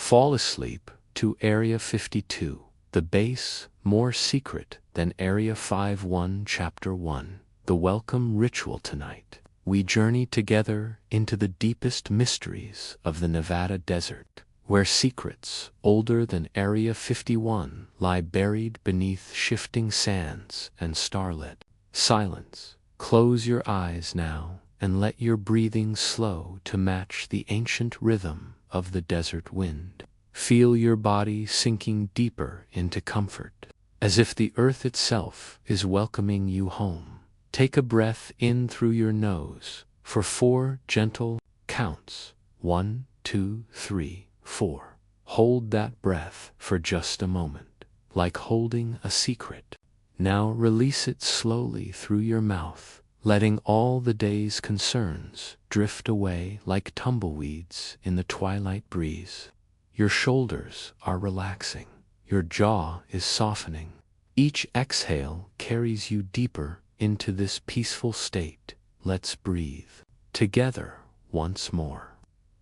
Fall asleep to Area 52, the base more secret than Area 51 Chapter 1. The welcome ritual tonight. We journey together into the deepest mysteries of the Nevada desert, where secrets older than Area 51 lie buried beneath shifting sands and starlit silence. Close your eyes now and let your breathing slow to match the ancient rhythm of the desert wind. Feel your body sinking deeper into comfort, as if the earth itself is welcoming you home. Take a breath in through your nose for 4 gentle counts. 1, 2, 3, 4. Hold that breath for just a moment, like holding a secret. Now release it slowly through your mouth, letting all the day's concerns drift away like tumbleweeds in the twilight breeze. Your shoulders are relaxing, your jaw is softening. Each exhale carries you deeper into this peaceful state. Let's breathe together once more.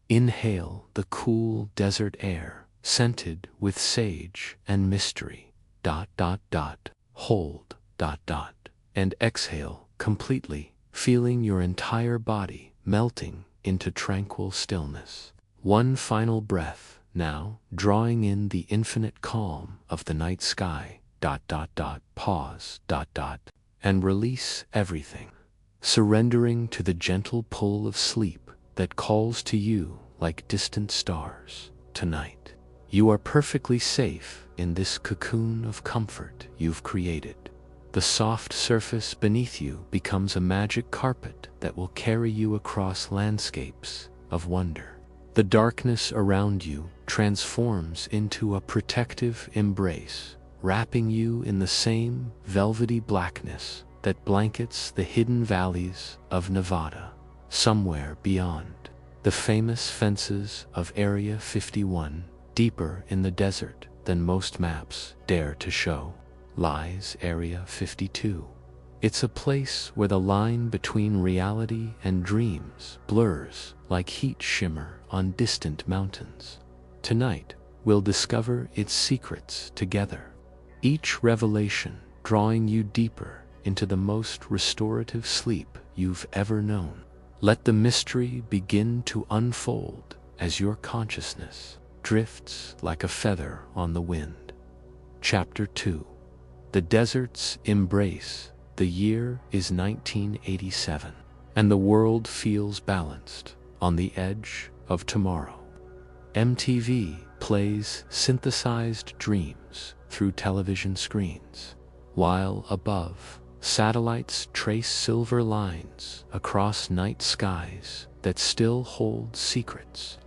Inhale the cool desert air, scented with sage and mystery. Hold. And exhale completely, feeling your entire body melting into tranquil stillness. One final breath now, drawing in the infinite calm of the night sky. Pause. And release everything, surrendering to the gentle pull of sleep that calls to you like distant stars. Tonight, you are perfectly safe in this cocoon of comfort you've created. The soft surface beneath you becomes a magic carpet that will carry you across landscapes of wonder. The darkness around you transforms into a protective embrace, wrapping you in the same velvety blackness that blankets the hidden valleys of Nevada. Somewhere beyond the famous fences of Area 51, deeper in the desert than most maps dare to show, lies Area 52. It's a place where the line between reality and dreams blurs like heat shimmer on distant mountains. Tonight, we'll discover its secrets together, each revelation drawing you deeper into the most restorative sleep you've ever known. Let the mystery begin to unfold as your consciousness drifts like a feather on the wind. Chapter 2. The Desert's Embrace. The year is 1987, and the world feels balanced on the edge of tomorrow. MTV plays synthesized dreams through television screens, while above, satellites trace silver lines across night skies that still hold secrets.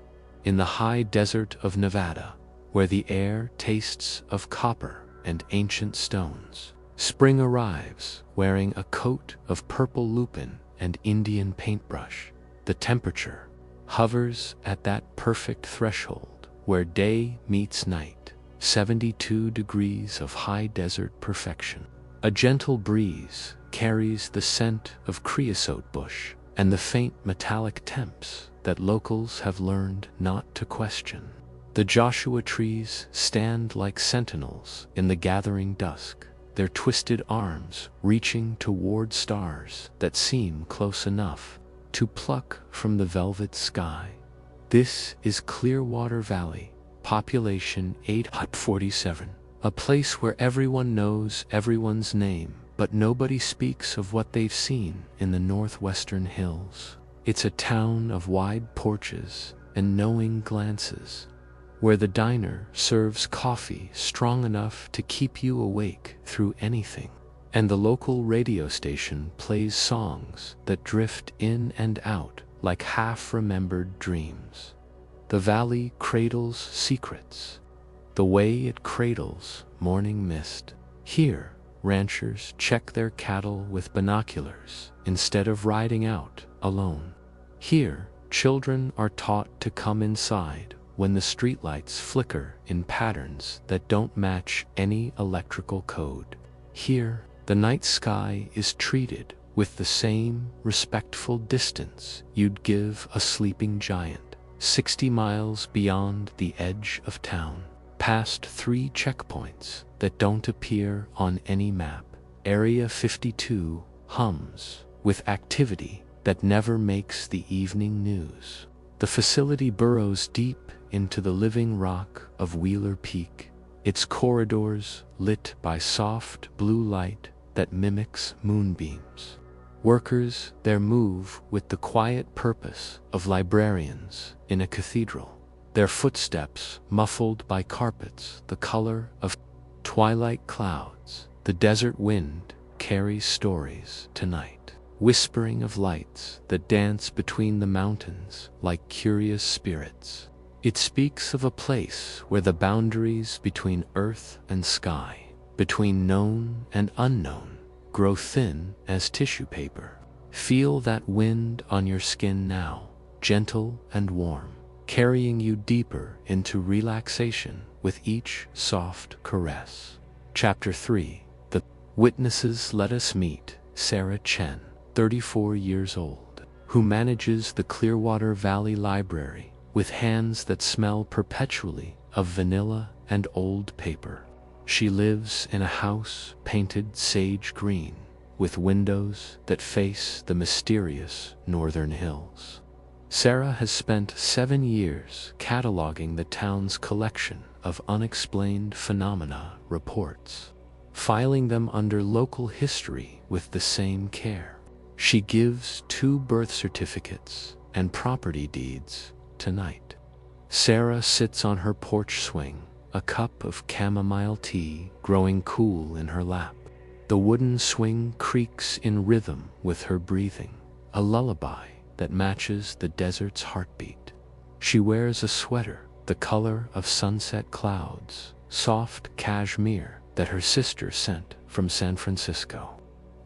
In the high desert of Nevada, where the air tastes of copper and ancient stones, spring arrives wearing a coat of purple lupin and Indian paintbrush. The temperature hovers at that perfect threshold where day meets night, 72 degrees of high desert perfection. A gentle breeze carries the scent of creosote bush and the faint metallic temps that locals have learned not to question. The Joshua trees stand like sentinels in the gathering dusk, their twisted arms reaching toward stars that seem close enough to pluck from the velvet sky. This is Clearwater Valley, population 847, a place where everyone knows everyone's name, but nobody speaks of what they've seen in the northwestern hills. It's a town of wide porches and knowing glances, where the diner serves coffee strong enough to keep you awake through anything, and the local radio station plays songs that drift in and out like half-remembered dreams. The valley cradles secrets, the way it cradles morning mist. Here, ranchers check their cattle with binoculars instead of riding out alone. Here, children are taught to come inside when the streetlights flicker in patterns that don't match any electrical code. Here, the night sky is treated with the same respectful distance you'd give a sleeping giant. 60 miles beyond the edge of town, past 3 checkpoints that don't appear on any map. Area 52 hums with activity that never makes the evening news. The facility burrows deep into the living rock of Wheeler Peak, its corridors lit by soft blue light that mimics moonbeams. Workers there move with the quiet purpose of librarians in a cathedral, their footsteps muffled by carpets the color of twilight clouds. The desert wind carries stories tonight, whispering of lights that dance between the mountains like curious spirits. It speaks of a place where the boundaries between earth and sky, between known and unknown, grow thin as tissue paper. Feel that wind on your skin now, gentle and warm, carrying you deeper into relaxation with each soft caress. Chapter 3. The witnesses. Let us meet Sarah Chen, 34 years old, who manages the Clearwater Valley Library with hands that smell perpetually of vanilla and old paper. She lives in a house painted sage green, with windows that face the mysterious northern hills. Sarah has spent 7 years cataloging the town's collection of unexplained phenomena reports, filing them under local history with the same care. She gives 2 birth certificates and property deeds tonight. Sarah sits on her porch swing, a cup of chamomile tea growing cool in her lap. The wooden swing creaks in rhythm with her breathing, a lullaby that matches the desert's heartbeat. She wears a sweater the color of sunset clouds, soft cashmere that her sister sent from San Francisco.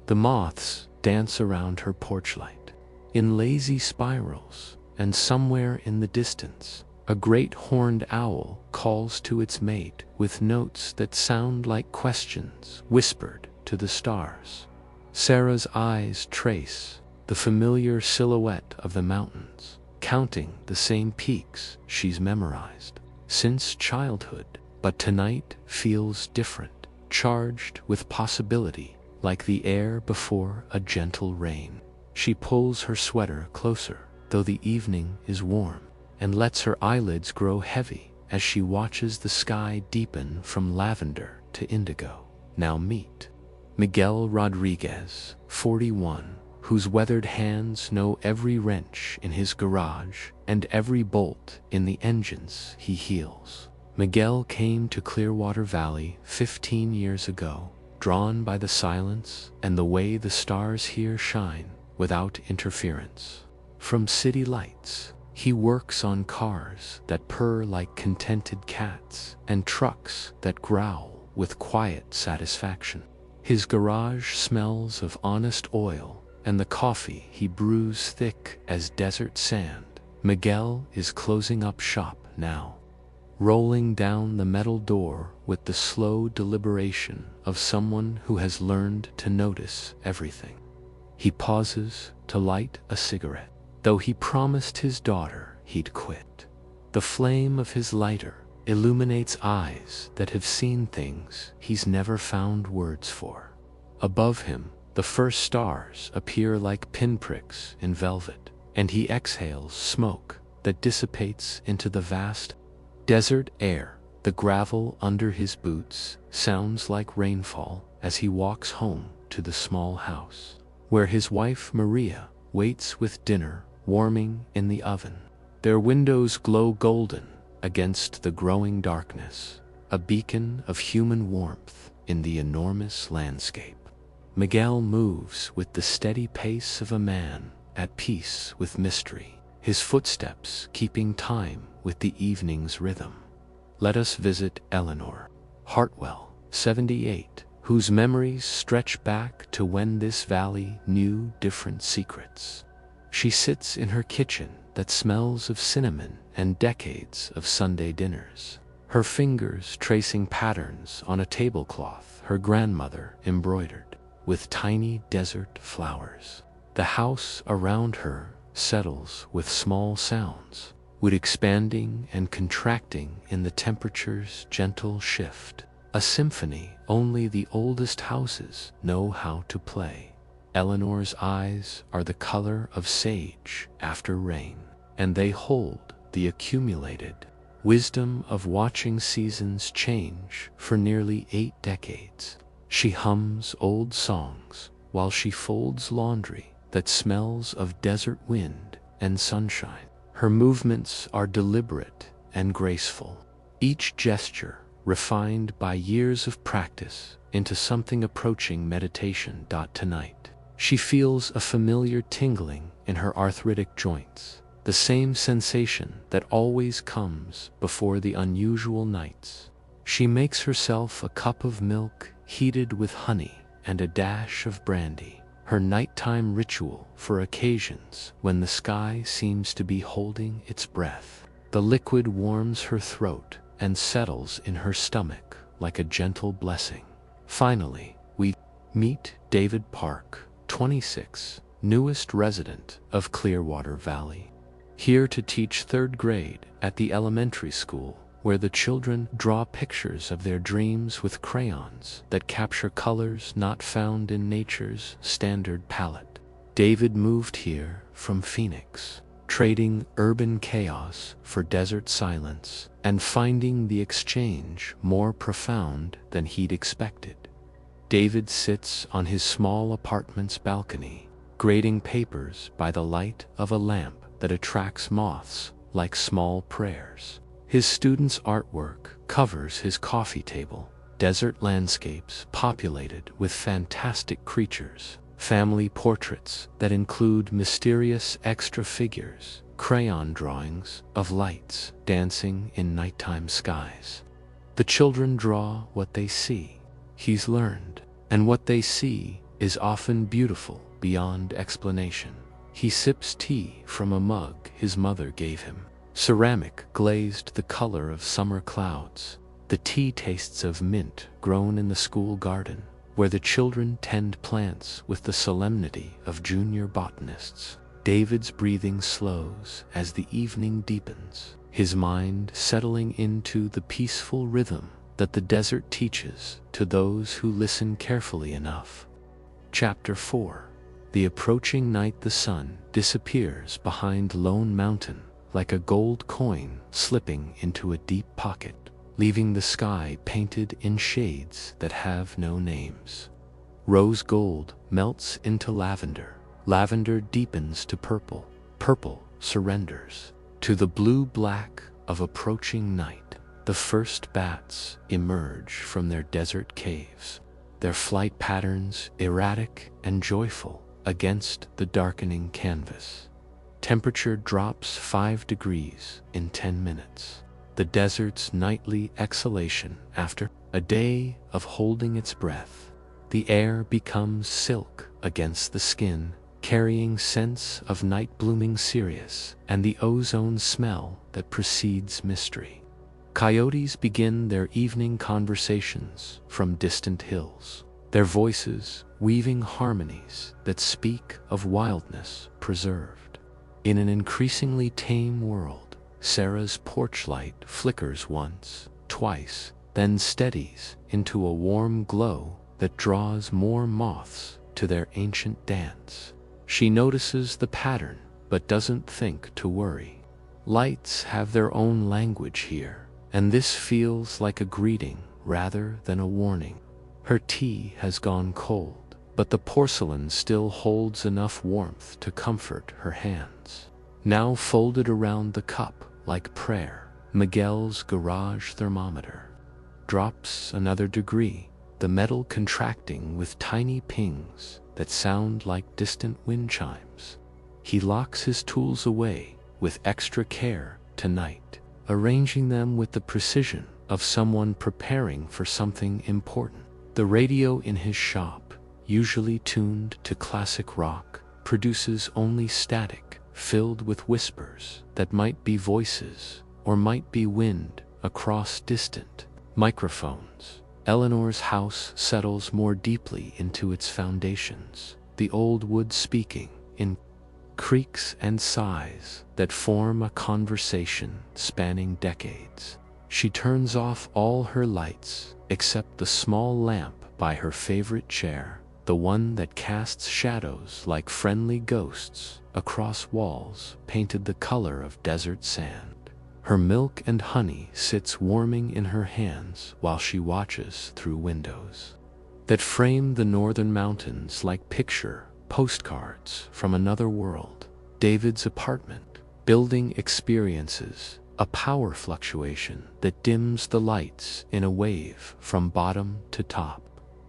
The moths dance around her porch light in lazy spirals, and somewhere in the distance, a great horned owl calls to its mate with notes that sound like questions whispered to the stars. Sarah's eyes trace the familiar silhouette of the mountains, counting the same peaks she's memorized since childhood. But tonight feels different, charged with possibility, like the air before a gentle rain. She pulls her sweater closer, though the evening is warm, and lets her eyelids grow heavy as she watches the sky deepen from lavender to indigo. Now meet Miguel Rodriguez, 41, whose weathered hands know every wrench in his garage and every bolt in the engines he heals. Miguel came to Clearwater Valley 15 years ago, drawn by the silence and the way the stars here shine without interference. From city lights, he works on cars that purr like contented cats and trucks that growl with quiet satisfaction. His garage smells of honest oil and the coffee he brews thick as desert sand. Miguel is closing up shop now, rolling down the metal door with the slow deliberation of someone who has learned to notice everything. He pauses to light a cigarette, though he promised his daughter he'd quit. The flame of his lighter illuminates eyes that have seen things he's never found words for. Above him, the first stars appear like pinpricks in velvet, and he exhales smoke that dissipates into the vast desert air. The gravel under his boots sounds like rainfall as he walks home to the small house, where his wife Maria waits with dinner warming in the oven. Their windows glow golden against the growing darkness, a beacon of human warmth in the enormous landscape. Miguel moves with the steady pace of a man at peace with mystery, his footsteps keeping time with the evening's rhythm. Let us visit Eleanor Hartwell, 78, whose memories stretch back to when this valley knew different secrets. She sits in her kitchen that smells of cinnamon and decades of Sunday dinners, her fingers tracing patterns on a tablecloth her grandmother embroidered with tiny desert flowers. The house around her settles with small sounds, wood expanding and contracting in the temperature's gentle shift. A symphony only the oldest houses know how to play. Eleanor's eyes are the color of sage after rain, and they hold the accumulated wisdom of watching seasons change for nearly 8 decades. She hums old songs while she folds laundry that smells of desert wind and sunshine. Her movements are deliberate and graceful, each gesture refined by years of practice into something approaching meditation. Tonight, she feels a familiar tingling in her arthritic joints, the same sensation that always comes before the unusual nights. She makes herself a cup of milk heated with honey and a dash of brandy, her nighttime ritual for occasions when the sky seems to be holding its breath. The liquid warms her throat and settles in her stomach like a gentle blessing. Finally, we meet David Park, 26, newest resident of Clearwater Valley. Here to teach 3rd grade at the elementary school, where the children draw pictures of their dreams with crayons that capture colors not found in nature's standard palette. David moved here from Phoenix, trading urban chaos for desert silence and finding the exchange more profound than he'd expected. David sits on his small apartment's balcony, grading papers by the light of a lamp that attracts moths like small prayers. His students' artwork covers his coffee table, desert landscapes populated with fantastic creatures, family portraits that include mysterious extra figures, crayon drawings of lights dancing in nighttime skies. The children draw what they see. He's learned, and what they see is often beautiful beyond explanation. He sips tea from a mug his mother gave him, ceramic glazed the color of summer clouds. The tea tastes of mint grown in the school garden, where the children tend plants with the solemnity of junior botanists. David's breathing slows as the evening deepens, his mind settling into the peaceful rhythm that the desert teaches to those who listen carefully enough. Chapter 4. The approaching night. The sun disappears behind Lone Mountain like a gold coin slipping into a deep pocket, leaving the sky painted in shades that have no names. Rose gold melts into lavender, lavender deepens to purple, purple surrenders to the blue-black of approaching night. The first bats emerge from their desert caves, their flight patterns erratic and joyful against the darkening canvas. Temperature drops 5 degrees in 10 minutes. The desert's nightly exhalation after a day of holding its breath. The air becomes silk against the skin, carrying scents of night blooming cereus and the ozone smell that precedes mystery. Coyotes begin their evening conversations from distant hills, their voices weaving harmonies that speak of wildness preserved. In an increasingly tame world, Sarah's porch light flickers once, twice, then steadies into a warm glow that draws more moths to their ancient dance. She notices the pattern, but doesn't think to worry. Lights have their own language here, and this feels like a greeting rather than a warning. Her tea has gone cold, but the porcelain still holds enough warmth to comfort her hands. Now folded around the cup like prayer, Miguel's garage thermometer drops another degree, the metal contracting with tiny pings that sound like distant wind chimes. He locks his tools away with extra care tonight, arranging them with the precision of someone preparing for something important. The radio in his shop, usually tuned to classic rock, produces only static, filled with whispers that might be voices or might be wind across distant microphones. Eleanor's house settles more deeply into its foundations, the old wood speaking in creaks and sighs that form a conversation spanning decades. She turns off all her lights except the small lamp by her favorite chair, the one that casts shadows like friendly ghosts across walls painted the color of desert sand. Her milk and honey sits warming in her hands while she watches through windows that frame the northern mountains like picture postcards from another world. David's apartment, building experiences, a power fluctuation that dims the lights in a wave from bottom to top.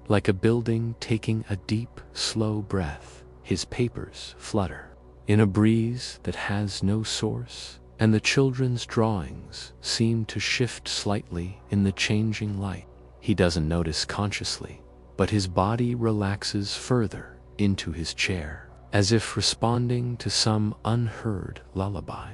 Like a building taking a deep, slow breath, his papers flutter in a breeze that has no source, and the children's drawings seem to shift slightly in the changing light. He doesn't notice consciously, but his body relaxes further into his chair, as if responding to some unheard lullaby.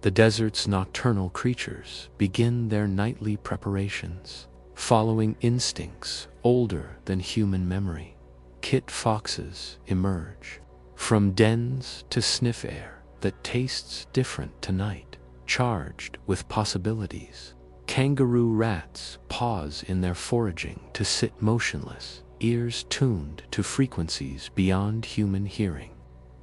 The desert's nocturnal creatures begin their nightly preparations, following instincts older than human memory. Kit foxes emerge from dens to sniff air that tastes different tonight, charged with possibilities. Kangaroo rats pause in their foraging to sit motionless, ears tuned to frequencies beyond human hearing.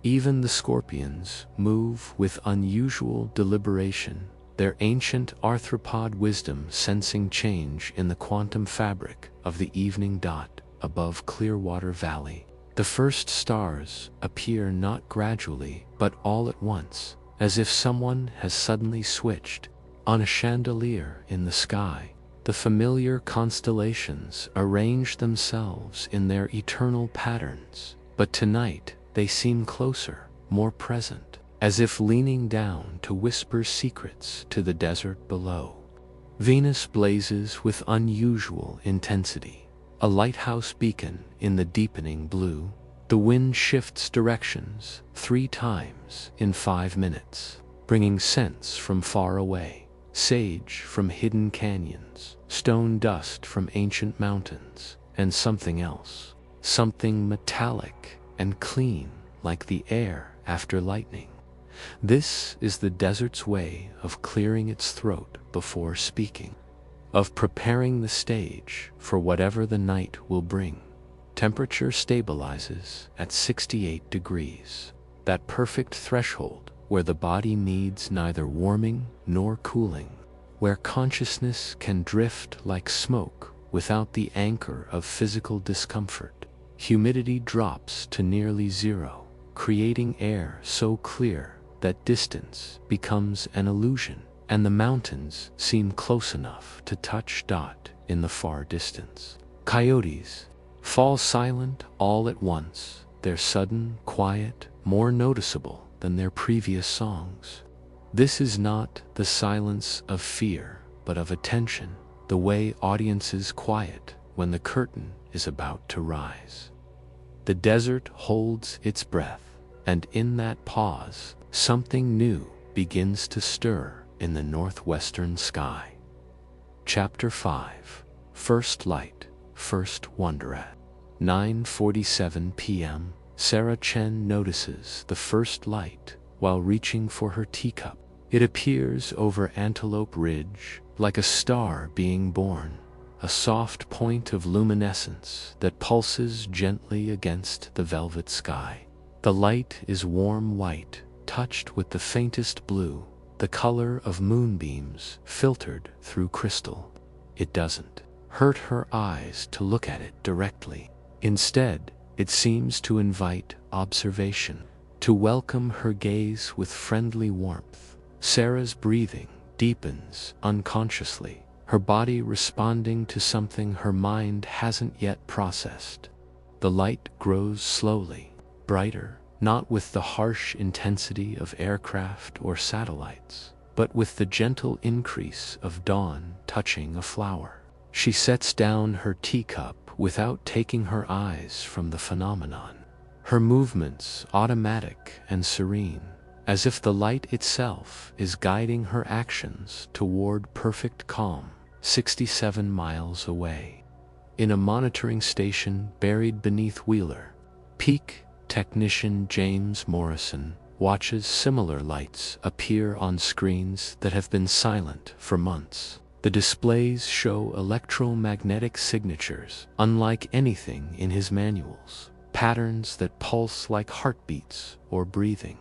Even the scorpions move with unusual deliberation, their ancient arthropod wisdom sensing change in the quantum fabric of the evening dot above Clearwater Valley. The first stars appear not gradually but all at once, as if someone has suddenly switched on a chandelier in the sky. The familiar constellations arrange themselves in their eternal patterns, but tonight they seem closer, more present, as if leaning down to whisper secrets to the desert below. Venus blazes with unusual intensity, a lighthouse beacon in the deepening blue. The wind shifts directions 3 times in 5 minutes, bringing scents from far away, sage from hidden canyons, stone dust from ancient mountains, and something else, something metallic and clean like the air after lightning. This is the desert's way of clearing its throat before speaking, of preparing the stage for whatever the night will bring. Temperature stabilizes at 68 degrees, that perfect threshold where the body needs neither warming nor cooling, where consciousness can drift like smoke without the anchor of physical discomfort. Humidity drops to nearly 0, creating air so clear that distance becomes an illusion, and the mountains seem close enough to touch dot in the far distance. Coyotes fall silent all at once, their sudden quiet more noticeable than their previous songs. This is not the silence of fear, but of attention, the way audiences quiet when the curtain is about to rise. The desert holds its breath, and in that pause, something new begins to stir in the northwestern sky. Chapter 5. First Light, First Wonderat. 9:47 p.m. Sarah Chen notices the first light while reaching for her teacup. It appears over Antelope Ridge like a star being born, a soft point of luminescence that pulses gently against the velvet sky. The light is warm white, touched with the faintest blue, the color of moonbeams filtered through crystal. It doesn't hurt her eyes to look at it directly. Instead, it seems to invite observation, to welcome her gaze with friendly warmth. Sarah's breathing deepens unconsciously, her body responding to something her mind hasn't yet processed. The light grows slowly, brighter, not with the harsh intensity of aircraft or satellites, but with the gentle increase of dawn touching a flower. She sets down her teacup without taking her eyes from the phenomenon, her movements automatic and serene, as if the light itself is guiding her actions toward perfect calm, 67 miles away. In a monitoring station buried beneath Wheeler, Peak technician James Morrison watches similar lights appear on screens that have been silent for months. The displays show electromagnetic signatures unlike anything in his manuals, patterns that pulse like heartbeats or breathing.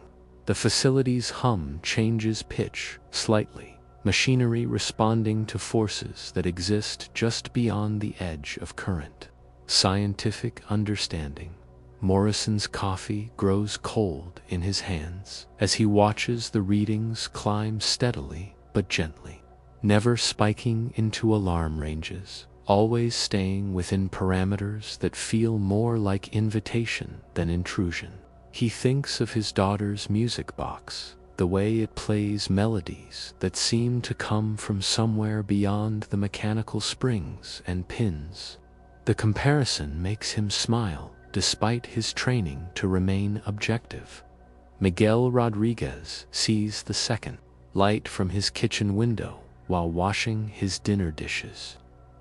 The facility's hum changes pitch slightly, machinery responding to forces that exist just beyond the edge of current. Scientific understanding. Morrison's coffee grows cold in his hands as he watches the readings climb steadily but gently, never spiking into alarm ranges, always staying within parameters that feel more like invitation than intrusion. He thinks of his daughter's music box, the way it plays melodies that seem to come from somewhere beyond the mechanical springs and pins. The comparison makes him smile despite his training to remain objective. Miguel Rodriguez sees the second light from his kitchen window while washing his dinner dishes.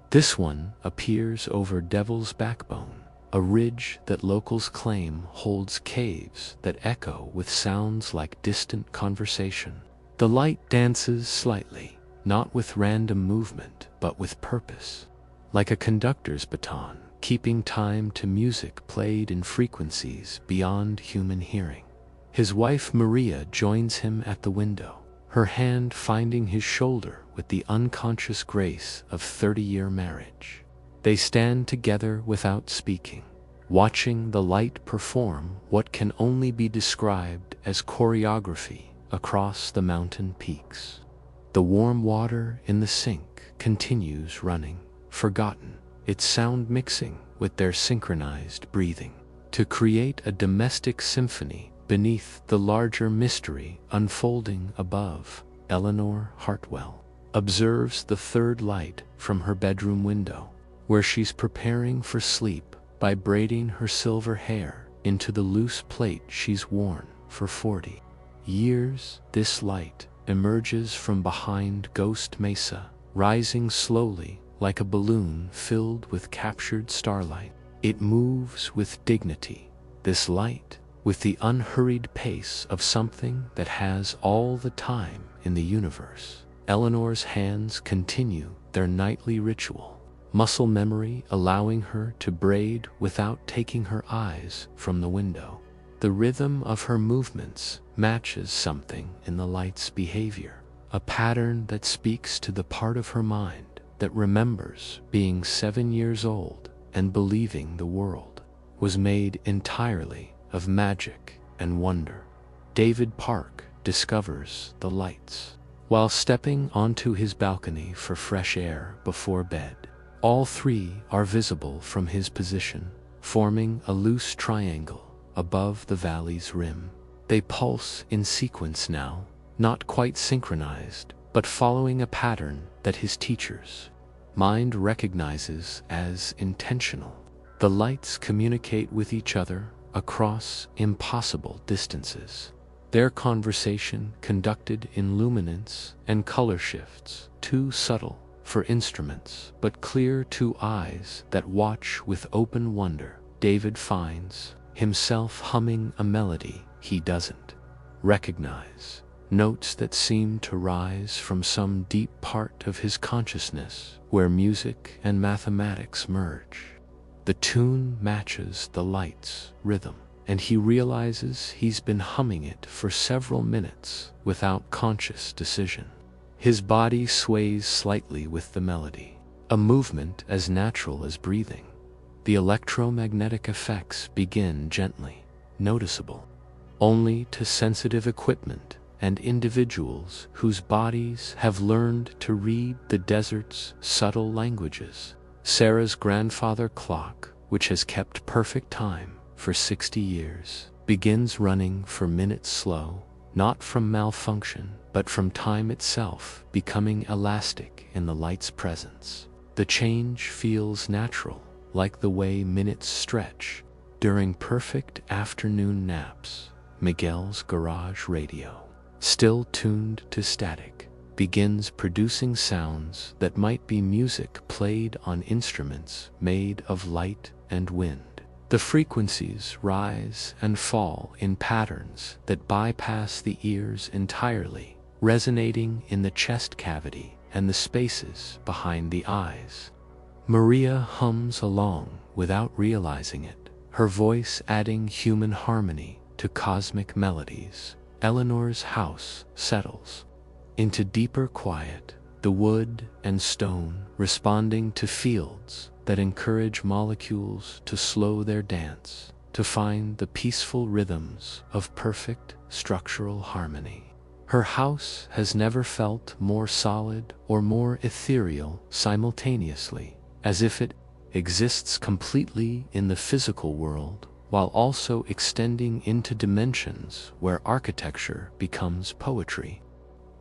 This one appears over Devil's Backbone, a ridge that locals claim holds caves that echo with sounds like distant conversation. The light dances slightly, not with random movement, but with purpose, like a conductor's baton, keeping time to music played in frequencies beyond human hearing. His wife Maria joins him at the window, her hand finding his shoulder with the unconscious grace of 30-year marriage. They stand together without speaking, watching the light perform what can only be described as choreography across the mountain peaks. The warm water in the sink continues running, forgotten, its sound mixing with their synchronized breathing to create a domestic symphony beneath the larger mystery unfolding above. Eleanor Hartwell observes the third light from her bedroom window, where she's preparing for sleep by braiding her silver hair into the loose plait she's worn for 40 years. This light emerges from behind Ghost Mesa, rising slowly like a balloon filled with captured starlight. It moves with dignity, this light, with the unhurried pace of something that has all the time in the universe. Eleanor's hands continue their nightly ritual, muscle memory allowing her to braid without taking her eyes from the window. The rhythm of her movements matches something in the light's behavior, a pattern that speaks to the part of her mind that remembers being 7 years old and believing the world was made entirely of magic and wonder. David Park discovers the lights while stepping onto his balcony for fresh air before bed. All three are visible from his position, forming a loose triangle above the valley's rim. They pulse in sequence now, not quite synchronized, but following a pattern that his teacher's mind recognizes as intentional. The lights communicate with each other across impossible distances, their conversation conducted in luminance and color shifts, too subtle for instruments, but clear to eyes that watch with open wonder. David finds himself humming a melody he doesn't recognize, notes that seem to rise from some deep part of his consciousness where music and mathematics merge. The tune matches the light's rhythm, and he realizes he's been humming it for several minutes without conscious decision. His body sways slightly with the melody, a movement as natural as breathing. The electromagnetic effects begin gently, noticeable only to sensitive equipment and individuals whose bodies have learned to read the desert's subtle languages. Sarah's grandfather clock, which has kept perfect time for 60 years, begins running for minutes slow, not from malfunction, but from time itself becoming elastic in the light's presence. The change feels natural, like the way minutes stretch during perfect afternoon naps. Miguel's garage radio, still tuned to static, begins producing sounds that might be music played on instruments made of light and wind. The frequencies rise and fall in patterns that bypass the ears entirely, resonating in the chest cavity and the spaces behind the eyes. Maria hums along without realizing it, her voice adding human harmony to cosmic melodies. Eleanor's house settles into deeper quiet, the wood and stone responding to fields that encourage molecules to slow their dance, to find the peaceful rhythms of perfect structural harmony. Her house has never felt more solid or more ethereal simultaneously, as if it exists completely in the physical world while also extending into dimensions where architecture becomes poetry.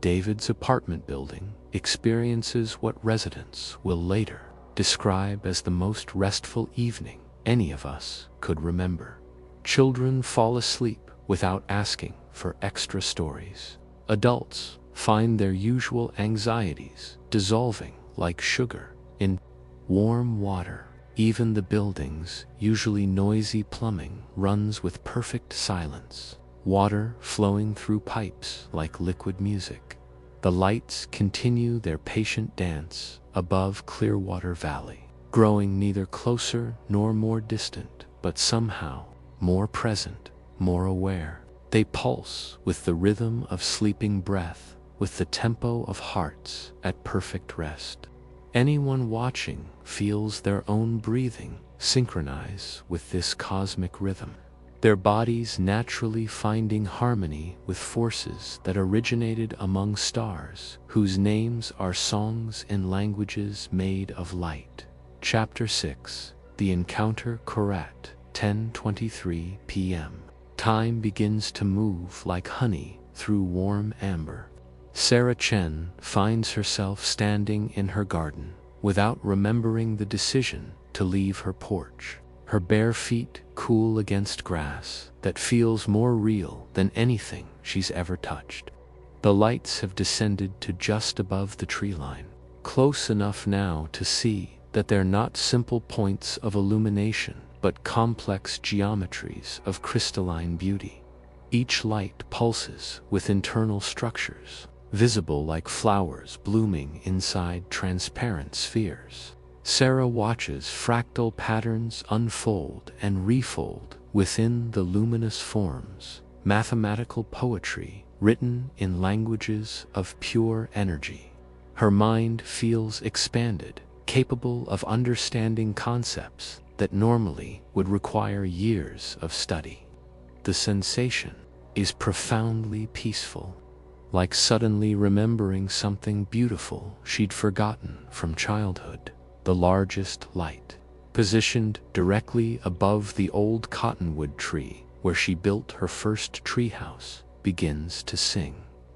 David's apartment building experiences what residents will later describe as the most restful evening any of us could remember. Children fall asleep without asking for extra stories. Adults find their usual anxieties dissolving like sugar in warm water. Even the building's usually noisy plumbing runs with perfect silence, water flowing through pipes like liquid music. The lights continue their patient dance above Clearwater Valley, growing neither closer nor more distant, but somehow more present, more aware. They pulse with the rhythm of sleeping breath, with the tempo of hearts at perfect rest. Anyone watching feels their own breathing synchronize with this cosmic rhythm, their bodies naturally finding harmony with forces that originated among stars, whose names are songs in languages made of light. Chapter 6. The Encounter. Korat, 10:23 p.m. Time begins to move like honey through warm amber. Sarah Chen finds herself standing in her garden without remembering the decision to leave her porch. Her bare feet cool against grass that feels more real than anything she's ever touched. The lights have descended to just above the tree line, close enough now to see that they're not simple points of illumination, but complex geometries of crystalline beauty. Each light pulses with internal structures, visible like flowers blooming inside transparent spheres. Sarah watches fractal patterns unfold and refold within the luminous forms, mathematical poetry written in languages of pure energy. Her mind feels expanded, capable of understanding concepts that normally would require years of study. The sensation is profoundly peaceful, like suddenly remembering something beautiful she'd forgotten from childhood. The largest light, positioned directly above the old cottonwood tree where she built her first treehouse, begins to sing.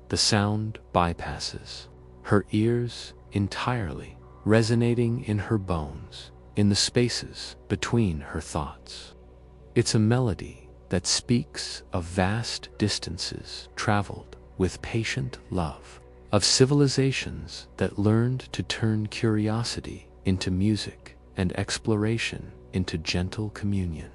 The sound bypasses her ears entirely, resonating in her bones, in the spaces between her thoughts. It's a melody that speaks of vast distances traveled with patient love, of civilizations that learned to turn curiosity into music and exploration into gentle communion.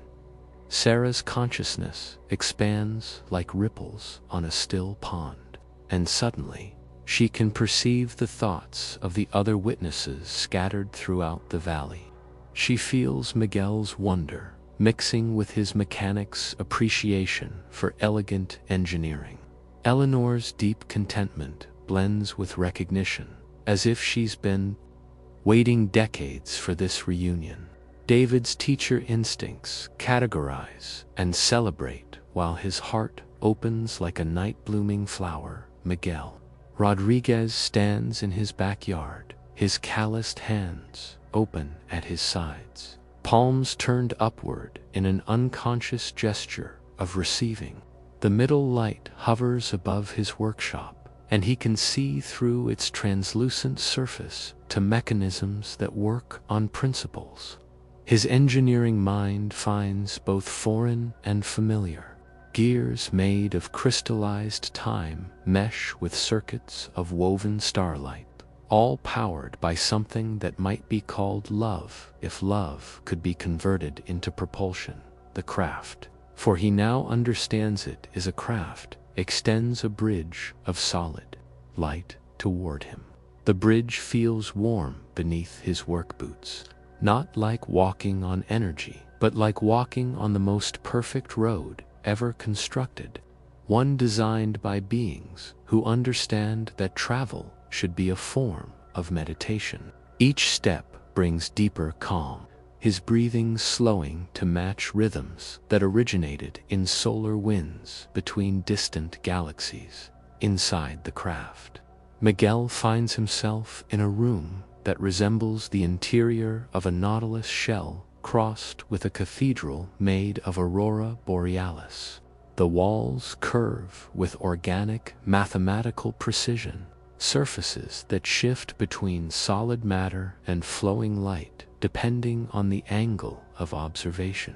Sarah's consciousness expands like ripples on a still pond, and suddenly she can perceive the thoughts of the other witnesses scattered throughout the valley. She feels Miguel's wonder mixing with his mechanic's appreciation for elegant engineering. Eleanor's deep contentment blends with recognition, as if she's been waiting decades for this reunion. David's teacher instincts categorize and celebrate while his heart opens like a night-blooming flower. Miguel Rodriguez stands in his backyard, his calloused hands open at his sides, palms turned upward in an unconscious gesture of receiving. The middle light hovers above his workshop, and he can see through its translucent surface to mechanisms that work on principles. His engineering mind finds both foreign and familiar. Gears made of crystallized time mesh with circuits of woven starlight, all powered by something that might be called love, if love could be converted into propulsion. The craft, for he now understands it is a craft, extends a bridge of solid light toward him. The bridge feels warm beneath his work boots, not like walking on energy, but like walking on the most perfect road ever constructed, one designed by beings who understand that travel should be a form of meditation. Each step brings deeper calm, his breathing slowing to match rhythms that originated in solar winds between distant galaxies. Inside the craft, Miguel finds himself in a room that resembles the interior of a nautilus shell crossed with a cathedral made of aurora borealis. The walls curve with organic, mathematical precision, surfaces that shift between solid matter and flowing light depending on the angle of observation.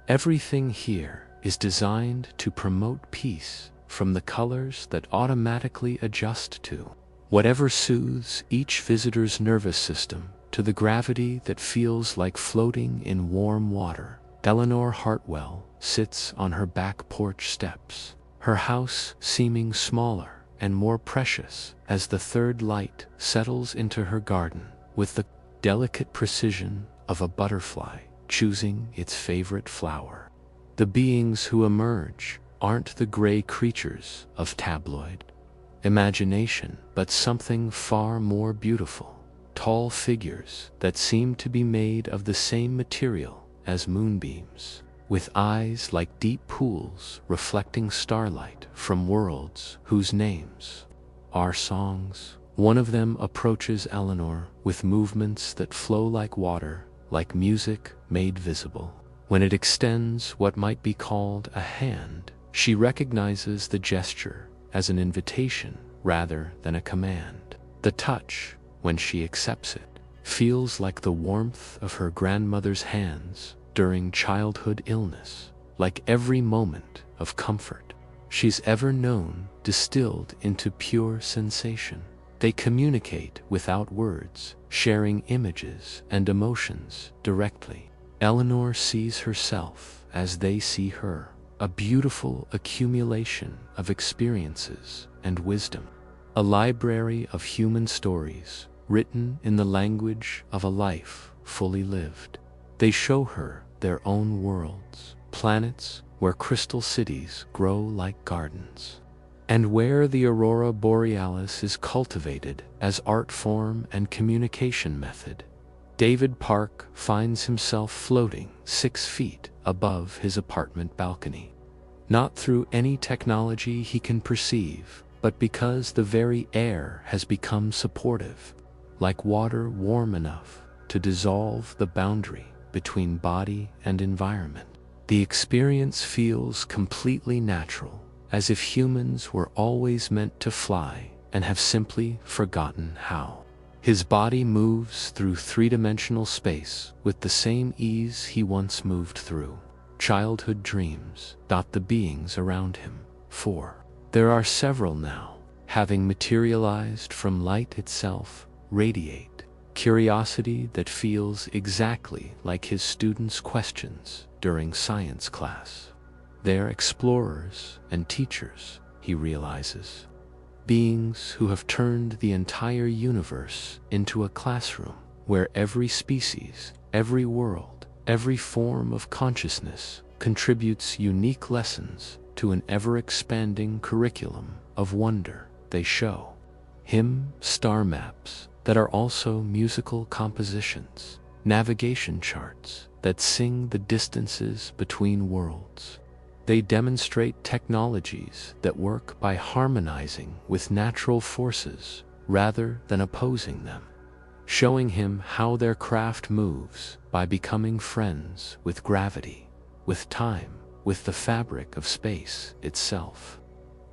Everything here is designed to promote peace, from the colors that automatically adjust to whatever soothes each visitor's nervous system to the gravity that feels like floating in warm water. Eleanor Hartwell sits on her back porch steps, her house seeming smaller and more precious as the third light settles into her garden with the delicate precision of a butterfly choosing its favorite flower. The beings who emerge aren't the gray creatures of tabloid imagination, but something far more beautiful, tall figures that seem to be made of the same material as moonbeams, with eyes like deep pools reflecting starlight from worlds whose names are songs. One of them approaches Eleanor with movements that flow like water, like music made visible. When it extends what might be called a hand, she recognizes the gesture as an invitation rather than a command. The touch, when she accepts it, feels like the warmth of her grandmother's hands during childhood illness, like every moment of comfort she's ever known distilled into pure sensation. They communicate without words, sharing images and emotions directly. Eleanor sees herself as they see her, a beautiful accumulation of experiences and wisdom, a library of human stories written in the language of a life fully lived. They show her their own worlds, planets where crystal cities grow like gardens, and where the aurora borealis is cultivated as art form and communication method. David Park finds himself floating 6 feet above his apartment balcony, not through any technology he can perceive, but because the very air has become supportive, like water warm enough to dissolve the boundary between body and environment. The experience feels completely natural, as if humans were always meant to fly and have simply forgotten how. His body moves through three-dimensional space with the same ease he once moved through. Childhood dreams dot the beings around him. 4. There are several now, having materialized from light itself, radiate curiosity that feels exactly like his students' questions during science class. They're explorers and teachers, he realizes. Beings who have turned the entire universe into a classroom where every species, every world, every form of consciousness contributes unique lessons to an ever-expanding curriculum of wonder. They show him star maps that are also musical compositions, navigation charts that sing the distances between worlds. They demonstrate technologies that work by harmonizing with natural forces rather than opposing them, showing him how their craft moves by becoming friends with gravity, with time, with the fabric of space itself.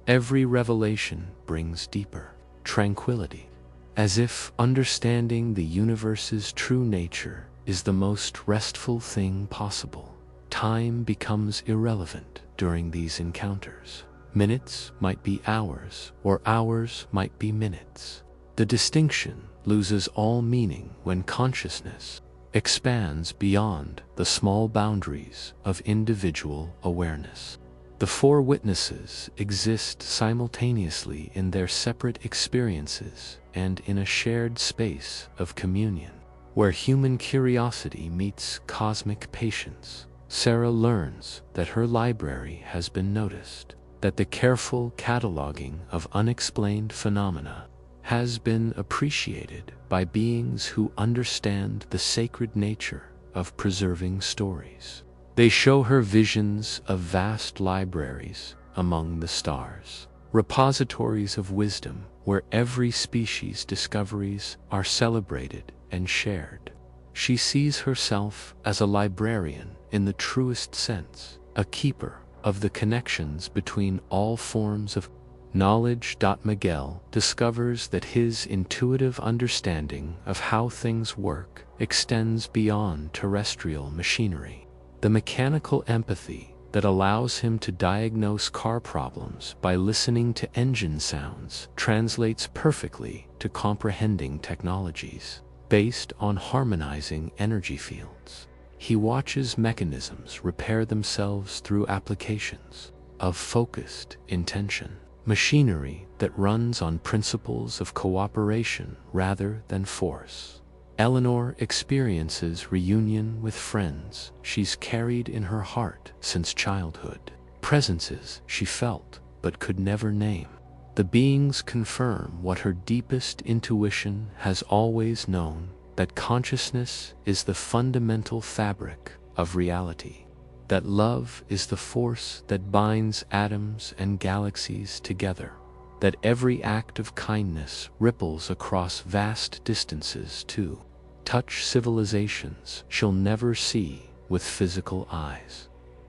Every revelation brings deeper tranquility, as if understanding the universe's true nature is the most restful thing possible. Time becomes irrelevant during these encounters. Minutes might be hours, or hours might be minutes. The distinction loses all meaning when consciousness expands beyond the small boundaries of individual awareness. The four witnesses exist simultaneously in their separate experiences and in a shared space of communion. Where human curiosity meets cosmic patience, Sarah learns that her library has been noticed, that the careful cataloging of unexplained phenomena has been appreciated by beings who understand the sacred nature of preserving stories. They show her visions of vast libraries among the stars, repositories of wisdom where every species' discoveries are celebrated and shared. She sees herself as a librarian in the truest sense, a keeper of the connections between all forms of knowledge. Miguel discovers that his intuitive understanding of how things work extends beyond terrestrial machinery. The mechanical empathy that allows him to diagnose car problems by listening to engine sounds translates perfectly to comprehending technologies based on harmonizing energy fields. He watches mechanisms repair themselves through applications of focused intention, machinery that runs on principles of cooperation rather than force. Eleanor experiences reunion with friends she's carried in her heart since childhood, presences she felt but could never name. The beings confirm what her deepest intuition has always known, that consciousness is the fundamental fabric of reality, that love is the force that binds atoms and galaxies together, that every act of kindness ripples across vast distances to touch civilizations she'll never see with physical eyes.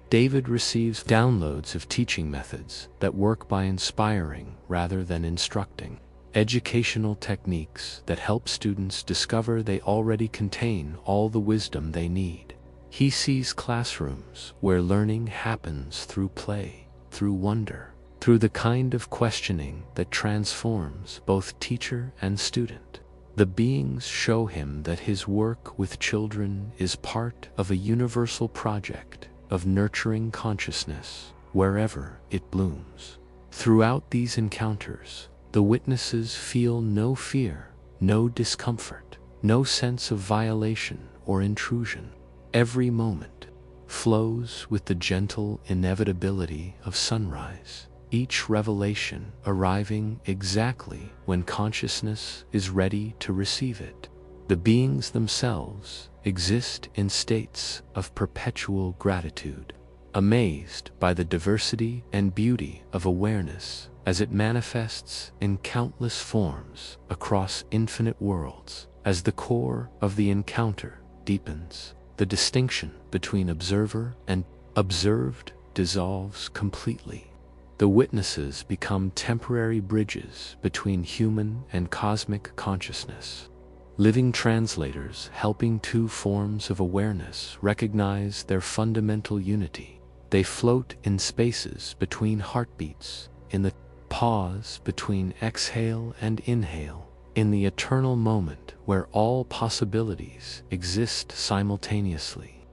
David receives downloads of teaching methods that work by inspiring rather than instructing, educational techniques that help students discover they already contain all the wisdom they need. He sees classrooms where learning happens through play, through wonder, through the kind of questioning that transforms both teacher and student. The beings show him that his work with children is part of a universal project of nurturing consciousness wherever it blooms. Throughout these encounters, the witnesses feel no fear, no discomfort, no sense of violation or intrusion. Every moment flows with the gentle inevitability of sunrise, each revelation arriving exactly when consciousness is ready to receive it. The beings themselves exist in states of perpetual gratitude, amazed by the diversity and beauty of awareness as it manifests in countless forms across infinite worlds. As the core of the encounter deepens, the distinction between observer and observed dissolves completely. The witnesses become temporary bridges between human and cosmic consciousness, living translators helping two forms of awareness recognize their fundamental unity. They float in spaces between heartbeats, in the pause between exhale and inhale, in the eternal moment where all possibilities exist simultaneously.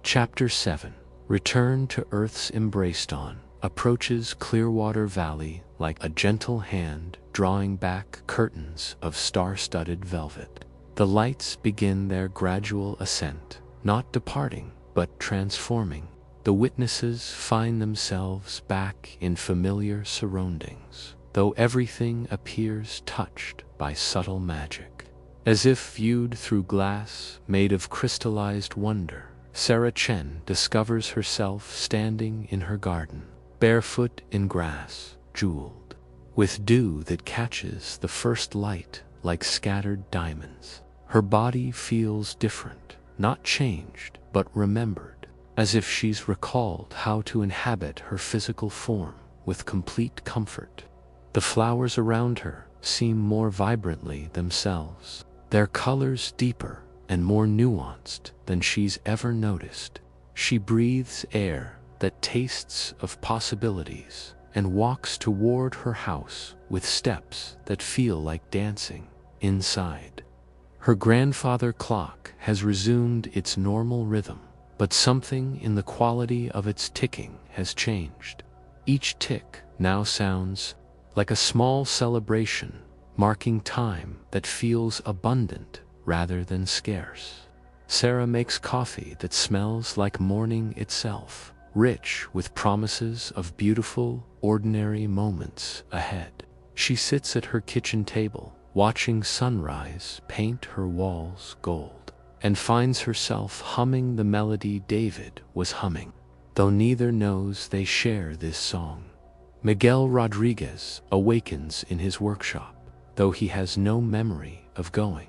Chapter 7. Return to Earth's Embrace. Dawn approaches Clearwater Valley like a gentle hand drawing back curtains of star-studded velvet. The lights begin their gradual ascent, not departing, but transforming. The witnesses find themselves back in familiar surroundings, though everything appears touched by subtle magic. As if viewed through glass made of crystallized wonder, Sarah Chen discovers herself standing in her garden, barefoot in grass, jeweled with dew that catches the first light like scattered diamonds. Her body feels different, not changed, but remembered, as if she's recalled how to inhabit her physical form with complete comfort. The flowers around her seem more vibrantly themselves, their colors deeper and more nuanced than she's ever noticed. She breathes air that tastes of possibilities and walks toward her house with steps that feel like dancing. inside. Her grandfather clock has resumed its normal rhythm, but something in the quality of its ticking has changed. Each tick now sounds like a small celebration, marking time that feels abundant rather than scarce. Sarah makes coffee that smells like morning itself, rich with promises of beautiful, ordinary moments ahead. She sits at her kitchen table, watching sunrise paint her walls gold, and finds herself humming the melody David was humming, though neither knows they share this song. Miguel Rodriguez awakens in his workshop, though he has no memory of going.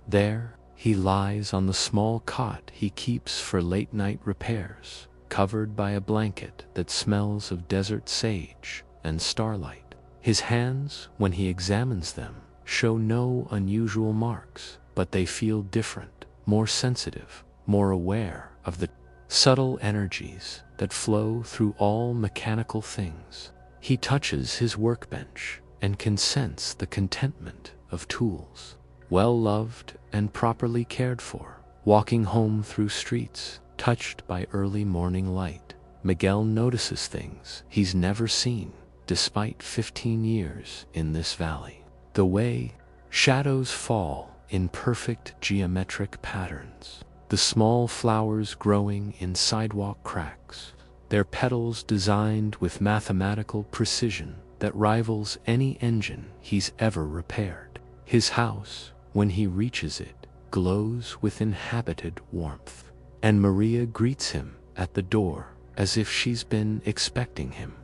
There, he lies on the small cot he keeps for late-night repairs, covered by a blanket that smells of desert sage and starlight. His hands, when he examines them, show no unusual marks, but they feel different, more sensitive, more aware of the subtle energies that flow through all mechanical things. He touches his workbench and can sense the contentment of tools, well loved and properly cared for. Walking home through streets touched by early morning light, Miguel notices things he's never seen, despite 15 years in this valley. The way shadows fall in perfect geometric patterns, the small flowers growing in sidewalk cracks, their petals designed with mathematical precision that rivals any engine he's ever repaired. His house, when he reaches it, glows with inhabited warmth, and Maria greets him at the door as if she's been expecting him.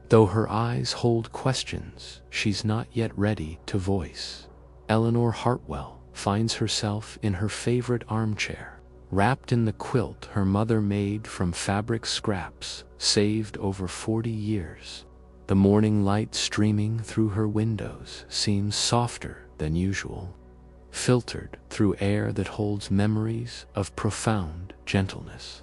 Though her eyes hold questions she's not yet ready to voice, Eleanor Hartwell finds herself in her favorite armchair, wrapped in the quilt her mother made from fabric scraps saved over 40 years. The morning light streaming through her windows seems softer than usual, filtered through air that holds memories of profound gentleness.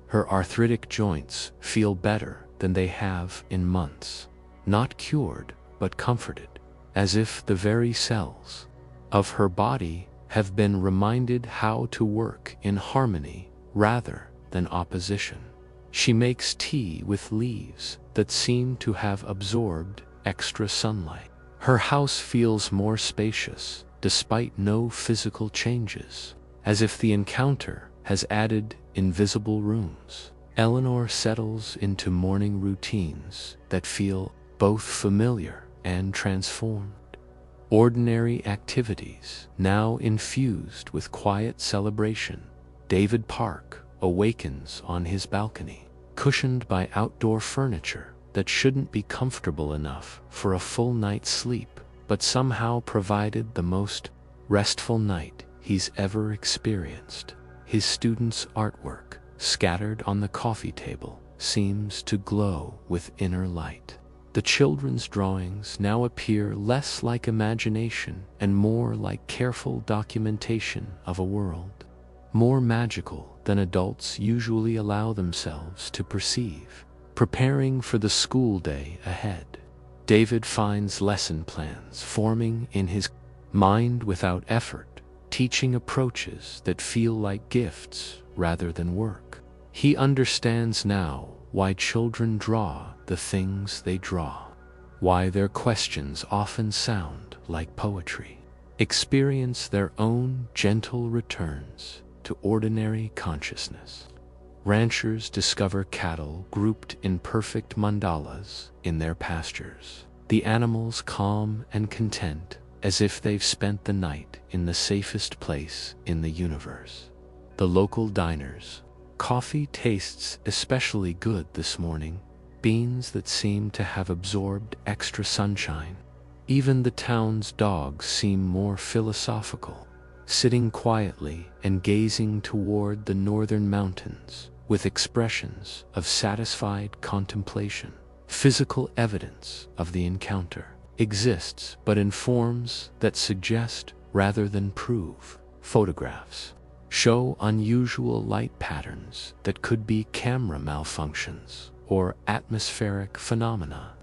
Her arthritic joints feel better than they have in months, not cured but comforted, as if the very cells of her body have been reminded how to work in harmony rather than opposition. She makes tea with leaves that seem to have absorbed extra sunlight. Her house feels more spacious despite no physical changes, as if the encounter has added invisible rooms. Eleanor settles into morning routines that feel both familiar and transformed. Ordinary activities now infused with quiet celebration. David Park awakens on his balcony, cushioned by outdoor furniture that shouldn't be comfortable enough for a full night's sleep, but somehow provided the most restful night he's ever experienced. His students' artwork, scattered on the coffee table, seems to glow with inner light. The children's drawings now appear less like imagination and more like careful documentation of a world, more magical than adults usually allow themselves to perceive. Preparing for the school day ahead, David finds lesson plans forming in his mind without effort, teaching approaches that feel like gifts rather than work. He understands now why children draw the things they draw, why their questions often sound like poetry, experience their own gentle returns to ordinary consciousness. Ranchers discover cattle grouped in perfect mandalas in their pastures, the animals calm and content as if they've spent the night in the safest place in the universe. The local diners, coffee tastes especially good this morning, beans that seem to have absorbed extra sunshine. Even the town's dogs seem more philosophical, sitting quietly and gazing toward the northern mountains with expressions of satisfied contemplation. Physical evidence of the encounter exists, but in forms that suggest rather than prove. Photographs show unusual light patterns that could be camera malfunctions or atmospheric phenomena.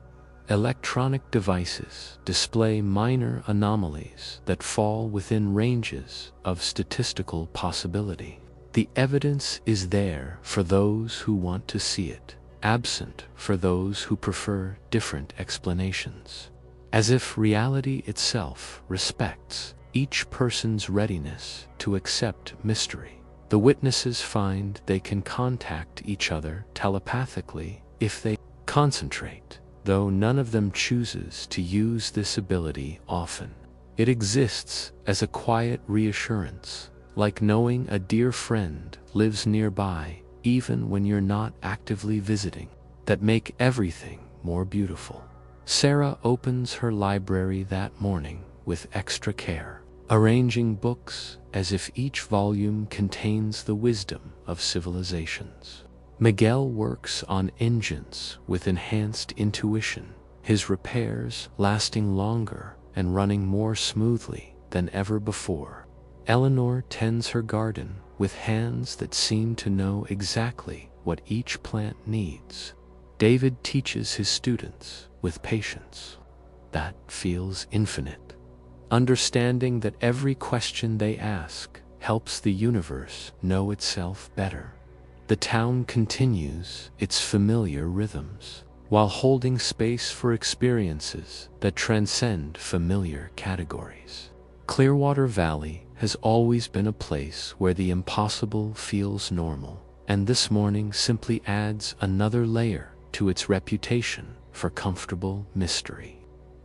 Electronic devices display minor anomalies that fall within ranges of statistical possibility. The evidence is there for those who want to see it, absent for those who prefer different explanations. As if reality itself respects each person's readiness to accept mystery. The witnesses find they can contact each other telepathically if they concentrate, though none of them chooses to use this ability often. It exists as a quiet reassurance, like knowing a dear friend lives nearby even when you're not actively visiting, that make everything more beautiful. Sarah opens her library that morning with extra care, arranging books as if each volume contains the wisdom of civilizations. Miguel works on engines with enhanced intuition, his repairs lasting longer and running more smoothly than ever before. Eleanor tends her garden with hands that seem to know exactly what each plant needs. David teaches his students with patience that feels infinite, understanding that every question they ask helps the universe know itself better. The town continues its familiar rhythms, while holding space for experiences that transcend familiar categories. Clearwater Valley has always been a place where the impossible feels normal, and this morning simply adds another layer to its reputation for comfortable mystery.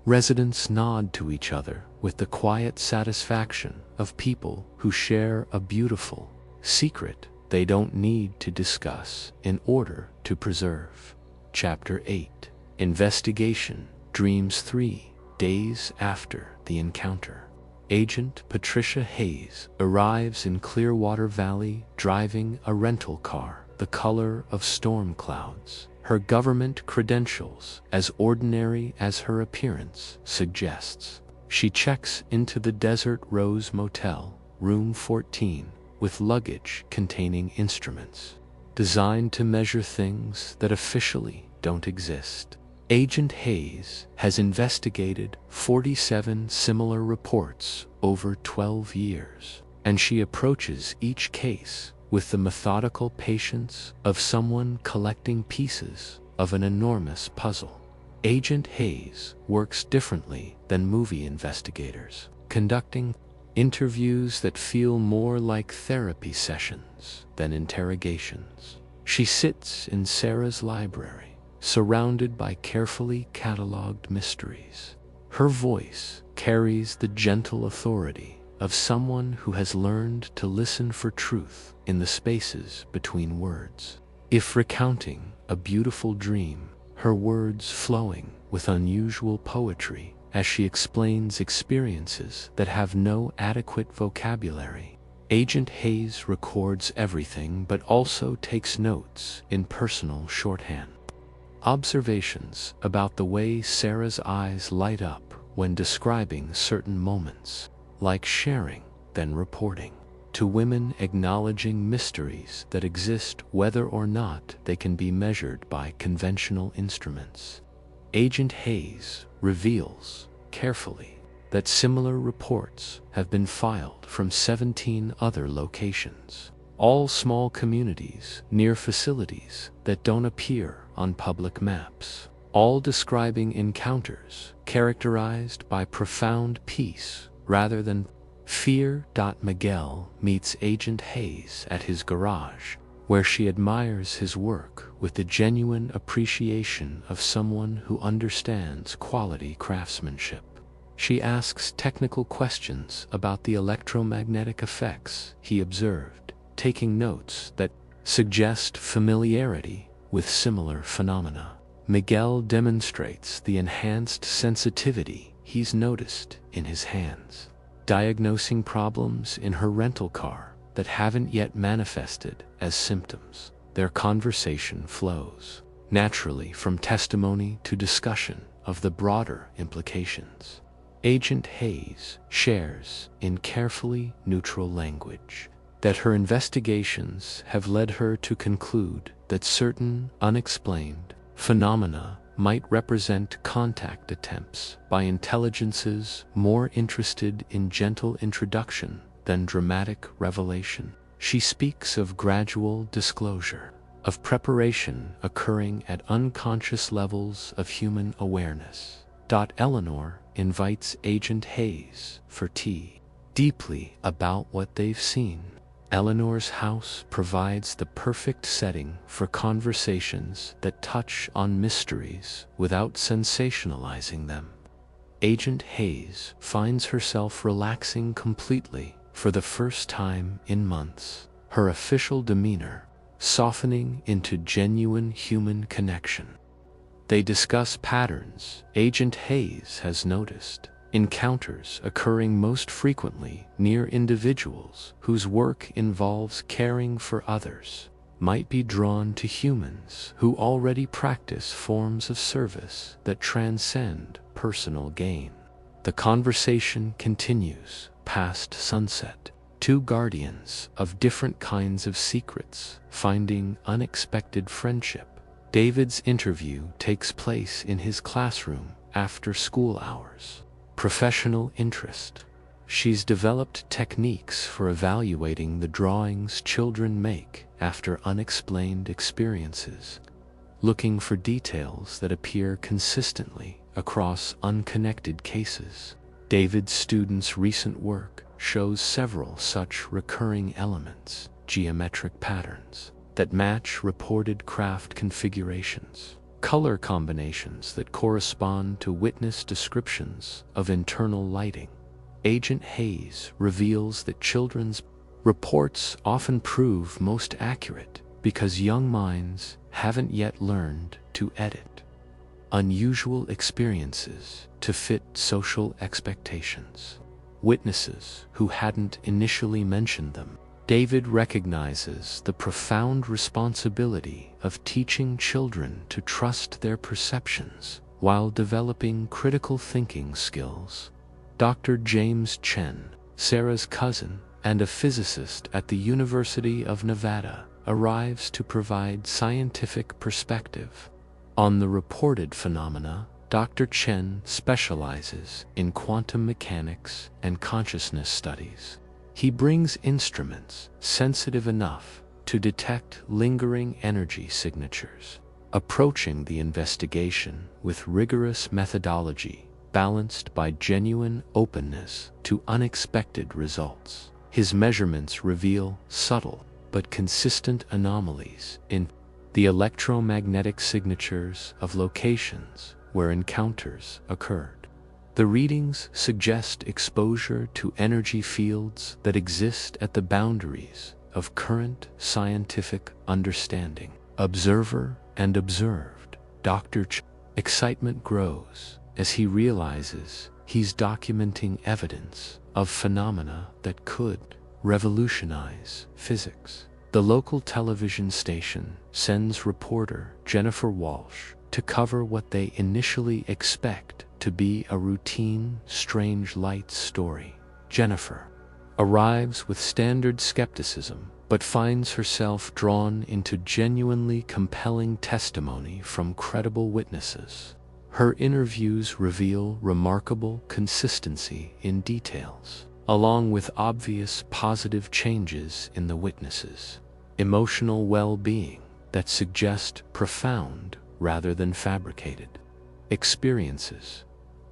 Residents nod to each other with the quiet satisfaction of people who share a beautiful secret they don't need to discuss in order to preserve. Chapter 8. Investigation. Dreams 3 days after the encounter. Agent Patricia Hayes arrives in Clearwater Valley driving a rental car the color of storm clouds. Her government credentials as ordinary as her appearance suggests. She checks into the Desert Rose Motel, room 14, with luggage containing instruments designed to measure things that officially don't exist. Agent Hayes has investigated 47 similar reports over 12 years, and she approaches each case with the methodical patience of someone collecting pieces of an enormous puzzle. Agent Hayes works differently than movie investigators, conducting interviews that feel more like therapy sessions than interrogations. She sits in Sarah's library, surrounded by carefully cataloged mysteries. Her voice carries the gentle authority of someone who has learned to listen for truth in the spaces between words. If recounting a beautiful dream, her words flowing with unusual poetry as she explains experiences that have no adequate vocabulary. Agent Hayes records everything but also takes notes in personal shorthand. Observations about the way Sarah's eyes light up when describing certain moments, like sharing, then reporting, to women acknowledging mysteries that exist whether or not they can be measured by conventional instruments. Agent Hayes reveals carefully that similar reports have been filed from 17 other locations, all small communities near facilities that don't appear on public maps, all describing encounters characterized by profound peace rather than fear. Miguel meets Agent Hayes at his garage, where she admires his work with the genuine appreciation of someone who understands quality craftsmanship. She asks technical questions about the electromagnetic effects he observed, taking notes that suggest familiarity with similar phenomena. Miguel demonstrates the enhanced sensitivity he's noticed in his hands, diagnosing problems in her rental car that haven't yet manifested as symptoms. Their conversation flows naturally from testimony to discussion of the broader implications. Agent Hayes shares in carefully neutral language that her investigations have led her to conclude that certain unexplained phenomena might represent contact attempts by intelligences more interested in gentle introduction than dramatic revelation. She speaks of gradual disclosure, of preparation occurring at unconscious levels of human awareness. Eleanor invites Agent Hayes for tea, deeply about what they've seen. Eleanor's house provides the perfect setting for conversations that touch on mysteries without sensationalizing them. Agent Hayes finds herself relaxing completely for the first time in months, her official demeanor softening into genuine human connection. They discuss patterns Agent Hayes has noticed, encounters occurring most frequently near individuals whose work involves caring for others might be drawn to humans who already practice forms of service that transcend personal gain. The conversation continues past sunset. Two guardians of different kinds of secrets finding unexpected friendship. David's interview takes place in his classroom after school hours. Professional interest. She's developed techniques for evaluating the drawings children make after unexplained experiences, looking for details that appear consistently across unconnected cases. David's students' recent work shows several such recurring elements, geometric patterns that match reported craft configurations, color combinations that correspond to witness descriptions of internal lighting. Agent Hayes reveals that children's reports often prove most accurate because young minds haven't yet learned to edit unusual experiences to fit social expectations. Witnesses who hadn't initially mentioned them. David recognizes the profound responsibility of teaching children to trust their perceptions while developing critical thinking skills. Dr. James Chen, Sarah's cousin and a physicist at the University of Nevada, arrives to provide scientific perspective on the reported phenomena. Dr. Chen specializes in quantum mechanics and consciousness studies. He brings instruments sensitive enough to detect lingering energy signatures, approaching the investigation with rigorous methodology balanced by genuine openness to unexpected results. His measurements reveal subtle but consistent anomalies in the electromagnetic signatures of locations where encounters occurred. The readings suggest exposure to energy fields that exist at the boundaries of current scientific understanding. Observer and observed. Dr. Ch. Excitement grows as he realizes he's documenting evidence of phenomena that could revolutionize physics. The local television station sends reporter Jennifer Walsh to cover what they initially expect to be a routine strange lights story. Jennifer arrives with standard skepticism, but finds herself drawn into genuinely compelling testimony from credible witnesses. Her interviews reveal remarkable consistency in details, along with obvious positive changes in the witnesses. Emotional well-being that suggest profound rather than fabricated experiences.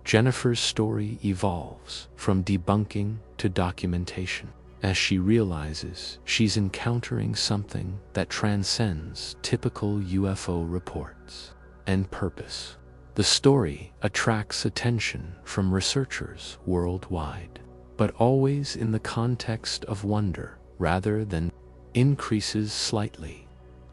Jennifer's story evolves from debunking to documentation as she realizes she's encountering something that transcends typical UFO reports and purpose. The story attracts attention from researchers worldwide, but always in the context of wonder rather than increases slightly.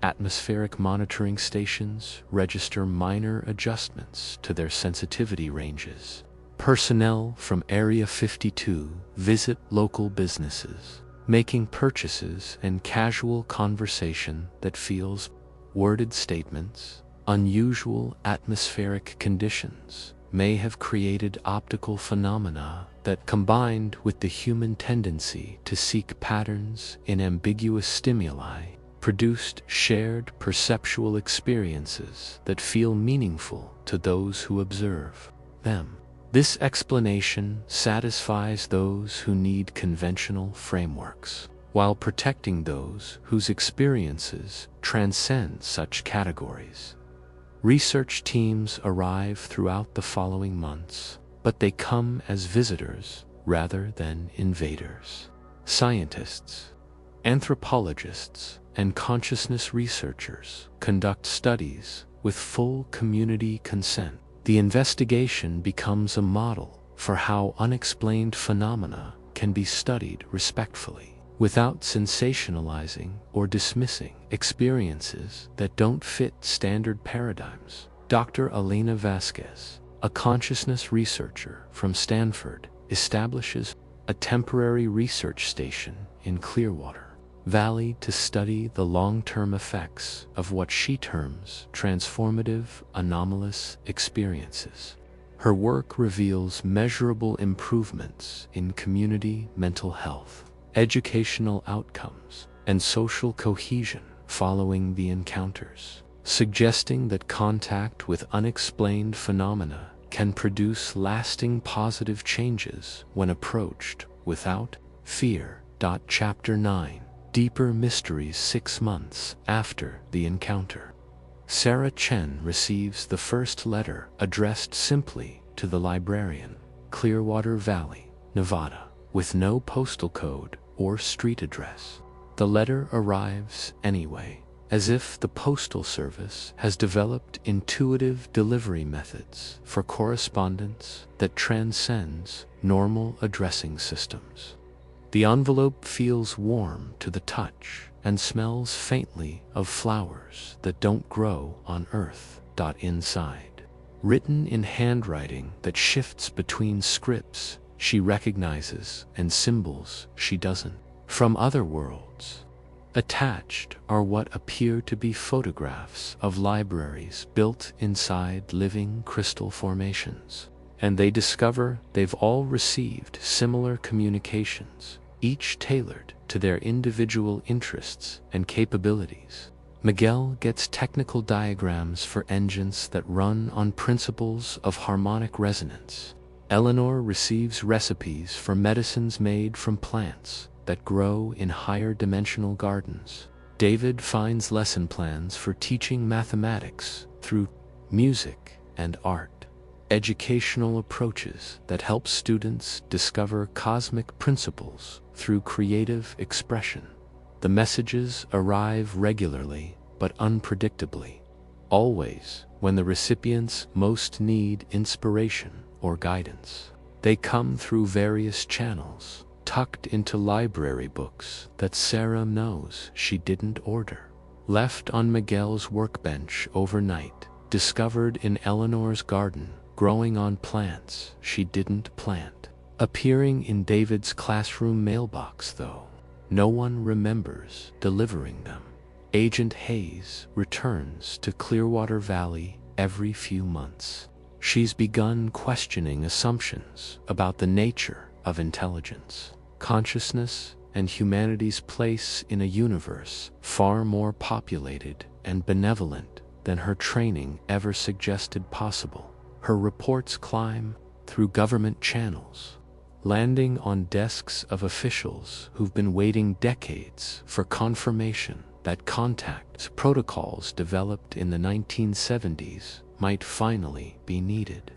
Atmospheric monitoring stations register minor adjustments to their sensitivity ranges. Personnel from Area 52 visit local businesses, making purchases and casual conversation that feels worded statements. Unusual atmospheric conditions may have created optical phenomena that, combined with the human tendency to seek patterns in ambiguous stimuli, produced shared perceptual experiences that feel meaningful to those who observe them. This explanation satisfies those who need conventional frameworks, while protecting those whose experiences transcend such categories. Research teams arrive throughout the following months, but they come as visitors rather than invaders. Scientists, anthropologists, and consciousness researchers conduct studies with full community consent. The investigation becomes a model for how unexplained phenomena can be studied respectfully, without sensationalizing or dismissing experiences that don't fit standard paradigms. Dr. Elena Vasquez, a consciousness researcher from Stanford, establishes a temporary research station in Clearwater Valley to study the long-term effects of what she terms transformative anomalous experiences. Her work reveals measurable improvements in community mental health, educational outcomes, and social cohesion following the encounters, suggesting that contact with unexplained phenomena can produce lasting positive changes when approached without fear. Chapter 9. Deeper Mysteries 6 months after the encounter. Sarah Chen receives the first letter addressed simply to the librarian, Clearwater Valley, Nevada, with no postal code or street address. The letter arrives anyway, as if the Postal Service has developed intuitive delivery methods for correspondence that transcends normal addressing systems. The envelope feels warm to the touch and smells faintly of flowers that don't grow on Earth. Inside, written in handwriting that shifts between scripts she recognizes and symbols she doesn't, from other worlds. Attached are what appear to be photographs of libraries built inside living crystal formations, and they discover they've all received similar communications, each tailored to their individual interests and capabilities. Miguel gets technical diagrams for engines that run on principles of harmonic resonance. Eleanor receives recipes for medicines made from plants that grow in higher dimensional gardens. David finds lesson plans for teaching mathematics through music and art, educational approaches that help students discover cosmic principles through creative expression. The messages arrive regularly but unpredictably, always when the recipients most need inspiration or guidance. They come through various channels, tucked into library books that Sarah knows she didn't order, left on Miguel's workbench overnight, discovered in Eleanor's garden, growing on plants she didn't plant, appearing in David's classroom mailbox though no one remembers delivering them. Agent Hayes returns to Clearwater Valley every few months. She's begun questioning assumptions about the nature of intelligence, consciousness, and humanity's place in a universe far more populated and benevolent than her training ever suggested possible. Her reports climb through government channels, landing on desks of officials who've been waiting decades for confirmation that contact protocols developed in the 1970s might finally be needed.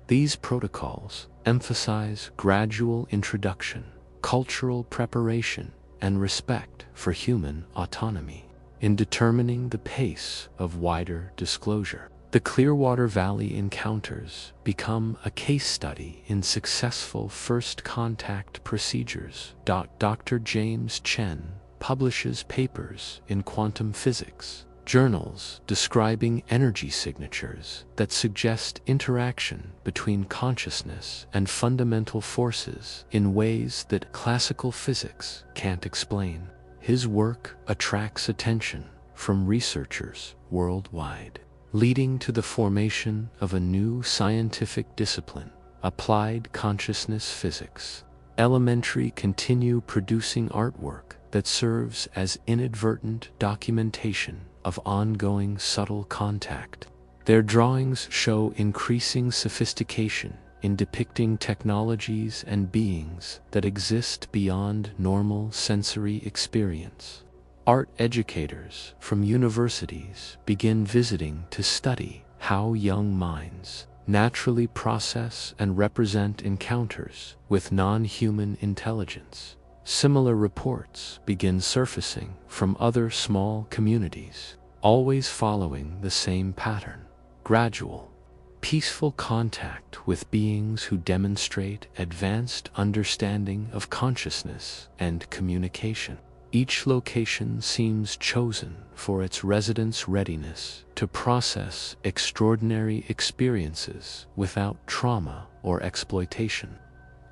These protocols emphasize gradual introduction, cultural preparation, and respect for human autonomy in determining the pace of wider disclosure. The Clearwater Valley encounters become a case study in successful first contact procedures. Dr. James Chen publishes papers in quantum physics, journals describing energy signatures that suggest interaction between consciousness and fundamental forces in ways that classical physics can't explain. His work attracts attention from researchers worldwide, leading to the formation of a new scientific discipline, applied consciousness physics. Elementary continue producing artwork that serves as inadvertent documentation of ongoing subtle contact. Their drawings show increasing sophistication in depicting technologies and beings that exist beyond normal sensory experience. Art educators from universities begin visiting to study how young minds naturally process and represent encounters with non-human intelligence. Similar reports begin surfacing from other small communities, always following the same pattern: gradual, peaceful contact with beings who demonstrate advanced understanding of consciousness and communication. Each location seems chosen for its residents' readiness to process extraordinary experiences without trauma or exploitation.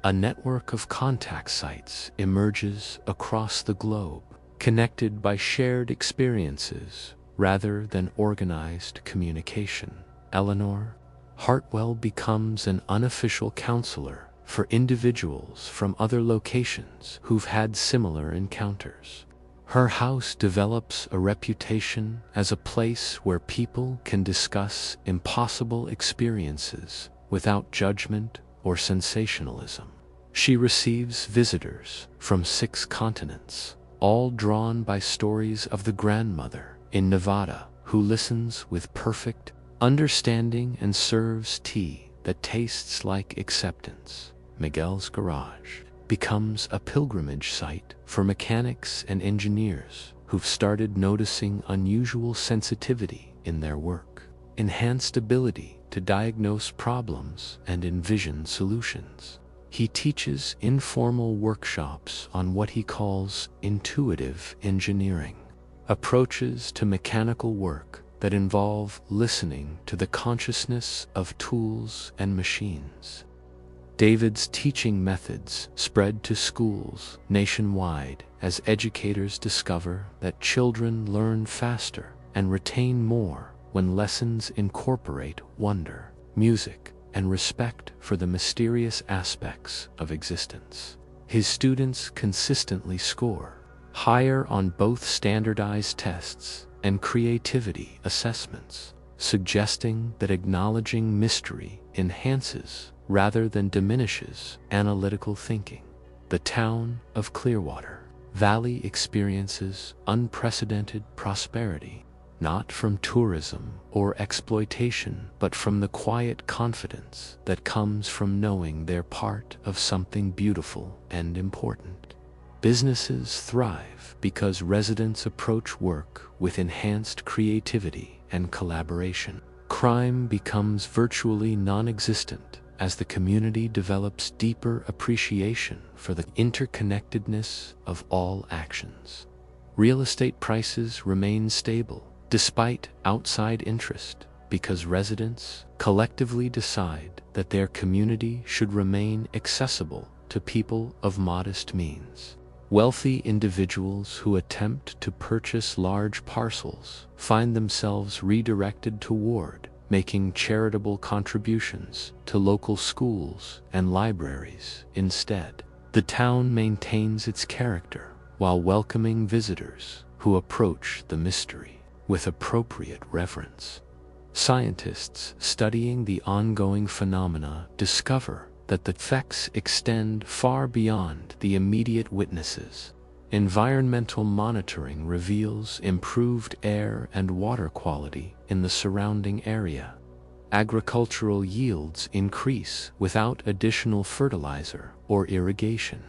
A network of contact sites emerges across the globe, connected by shared experiences rather than organized communication. Eleanor Hartwell becomes an unofficial counselor for individuals from other locations who've had similar encounters. Her house develops a reputation as a place where people can discuss impossible experiences without judgment or sensationalism. She receives visitors from 6 continents, all drawn by stories of the grandmother in Nevada who listens with perfect understanding and serves tea that tastes like acceptance. Miguel's garage becomes a pilgrimage site for mechanics and engineers who've started noticing unusual sensitivity in their work, enhanced ability to diagnose problems and envision solutions. He teaches informal workshops on what he calls intuitive engineering, approaches to mechanical work that involve listening to the consciousness of tools and machines. David's teaching methods spread to schools nationwide as educators discover that children learn faster and retain more when lessons incorporate wonder, music, and respect for the mysterious aspects of existence. His students consistently score higher on both standardized tests and creativity assessments, suggesting that acknowledging mystery enhances rather than diminishes analytical thinking. The town of Clearwater Valley experiences unprecedented prosperity, not from tourism or exploitation, but from the quiet confidence that comes from knowing they're part of something beautiful and important. Businesses thrive because residents approach work with enhanced creativity and collaboration. Crime becomes virtually non-existent as the community develops deeper appreciation for the interconnectedness of all actions. Real estate prices remain stable despite outside interest because residents collectively decide that their community should remain accessible to people of modest means. Wealthy individuals who attempt to purchase large parcels find themselves redirected toward making charitable contributions to local schools and libraries instead. The town maintains its character while welcoming visitors who approach the mystery with appropriate reverence. Scientists studying the ongoing phenomena discover that the effects extend far beyond the immediate witnesses. Environmental monitoring reveals improved air and water quality in the surrounding area. Agricultural yields increase without additional fertilizer or irrigation.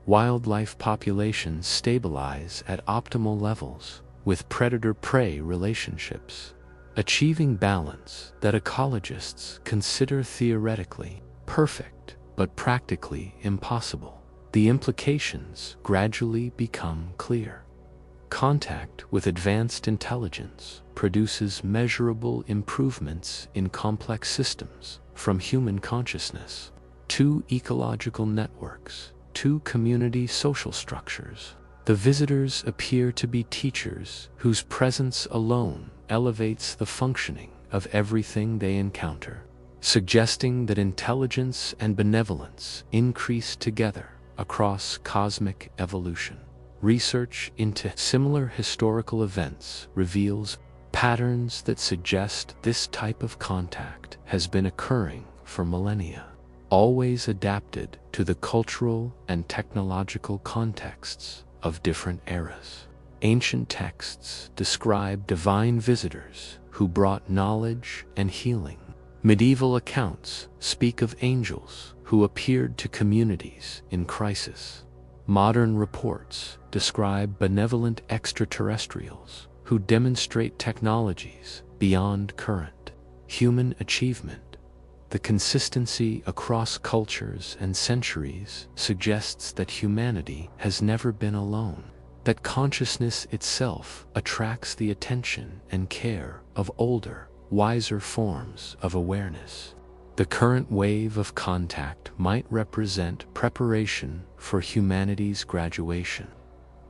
Wildlife populations stabilize at optimal levels with predator-prey relationships, achieving balance that ecologists consider theoretically perfect but practically impossible. The implications gradually become clear. Contact with advanced intelligence produces measurable improvements in complex systems, from human consciousness to ecological networks to community social structures. The visitors appear to be teachers whose presence alone elevates the functioning of everything they encounter, suggesting that intelligence and benevolence increase together across cosmic evolution. Research into similar historical events reveals patterns that suggest this type of contact has been occurring for millennia, always adapted to the cultural and technological contexts of different eras. Ancient texts describe divine visitors who brought knowledge and healing. Medieval accounts speak of angels who appeared to communities in crisis. Modern reports describe benevolent extraterrestrials who demonstrate technologies beyond current human achievement. The consistency across cultures and centuries suggests that humanity has never been alone, that consciousness itself attracts the attention and care of older, wiser forms of awareness. The current wave of contact might represent preparation for humanity's graduation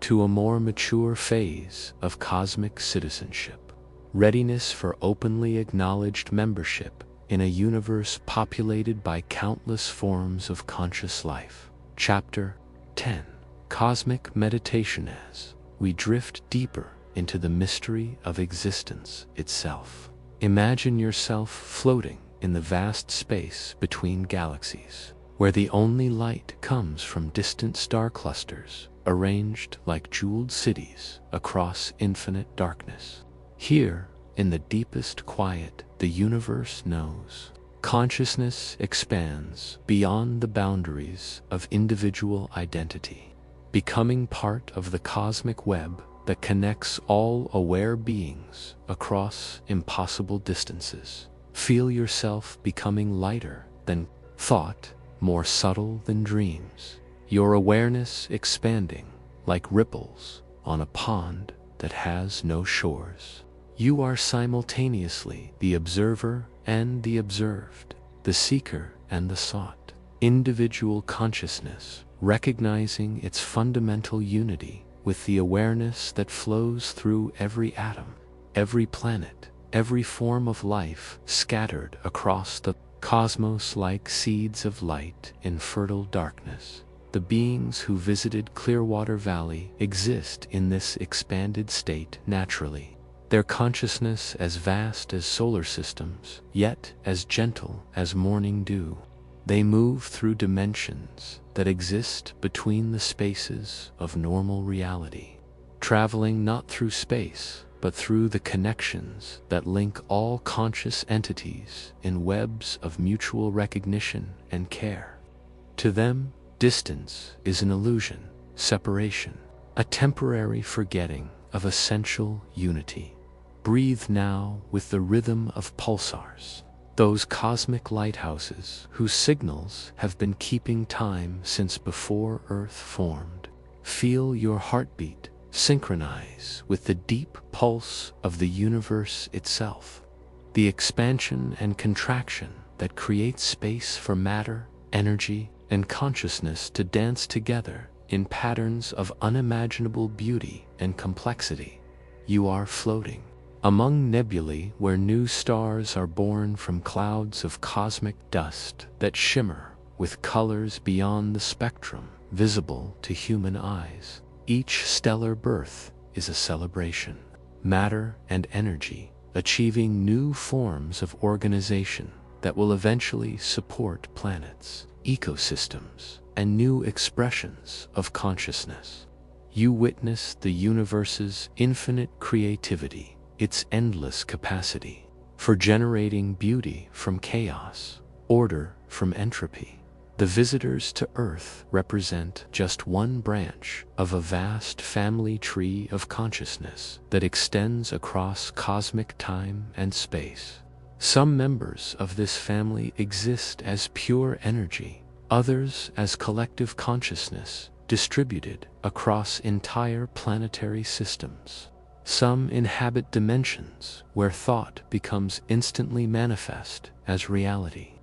to a more mature phase of cosmic citizenship, readiness for openly acknowledged membership in a universe populated by countless forms of conscious life. Chapter 10. Cosmic Meditation. As we drift deeper into the mystery of existence itself, imagine yourself floating in the vast space between galaxies, where the only light comes from distant star clusters arranged like jeweled cities across infinite darkness. Here, in the deepest quiet the universe knows, consciousness expands beyond the boundaries of individual identity, becoming part of the cosmic web that connects all aware beings across impossible distances. Feel yourself becoming lighter than thought, more subtle than dreams, your awareness expanding like ripples on a pond that has no shores. You are simultaneously the observer and the observed, the seeker and the sought. Individual consciousness, recognizing its fundamental unity with the awareness that flows through every atom, every planet, every form of life scattered across the cosmos like seeds of light in fertile darkness. The beings who visited Clearwater Valley exist in this expanded state naturally, their consciousness as vast as solar systems, yet as gentle as morning dew. They move through dimensions that exist between the spaces of normal reality, traveling not through space, but through the connections that link all conscious entities in webs of mutual recognition and care. To them, distance is an illusion, separation, a temporary forgetting of essential unity. Breathe now with the rhythm of pulsars, those cosmic lighthouses whose signals have been keeping time since before Earth formed. Feel your heartbeat synchronize with the deep pulse of the universe itself, the expansion and contraction that creates space for matter, energy, and consciousness to dance together in patterns of unimaginable beauty and complexity. You are floating among nebulae where new stars are born from clouds of cosmic dust that shimmer with colors beyond the spectrum visible to human eyes. Each stellar birth is a celebration, matter and energy achieving new forms of organization that will eventually support planets, ecosystems, and new expressions of consciousness. You witness the universe's infinite creativity, its endless capacity for generating beauty from chaos, order from entropy. The visitors to Earth represent just one branch of a vast family tree of consciousness that extends across cosmic time and space. Some members of this family exist as pure energy, others as collective consciousness distributed across entire planetary systems. Some inhabit dimensions where thought becomes instantly manifest as reality.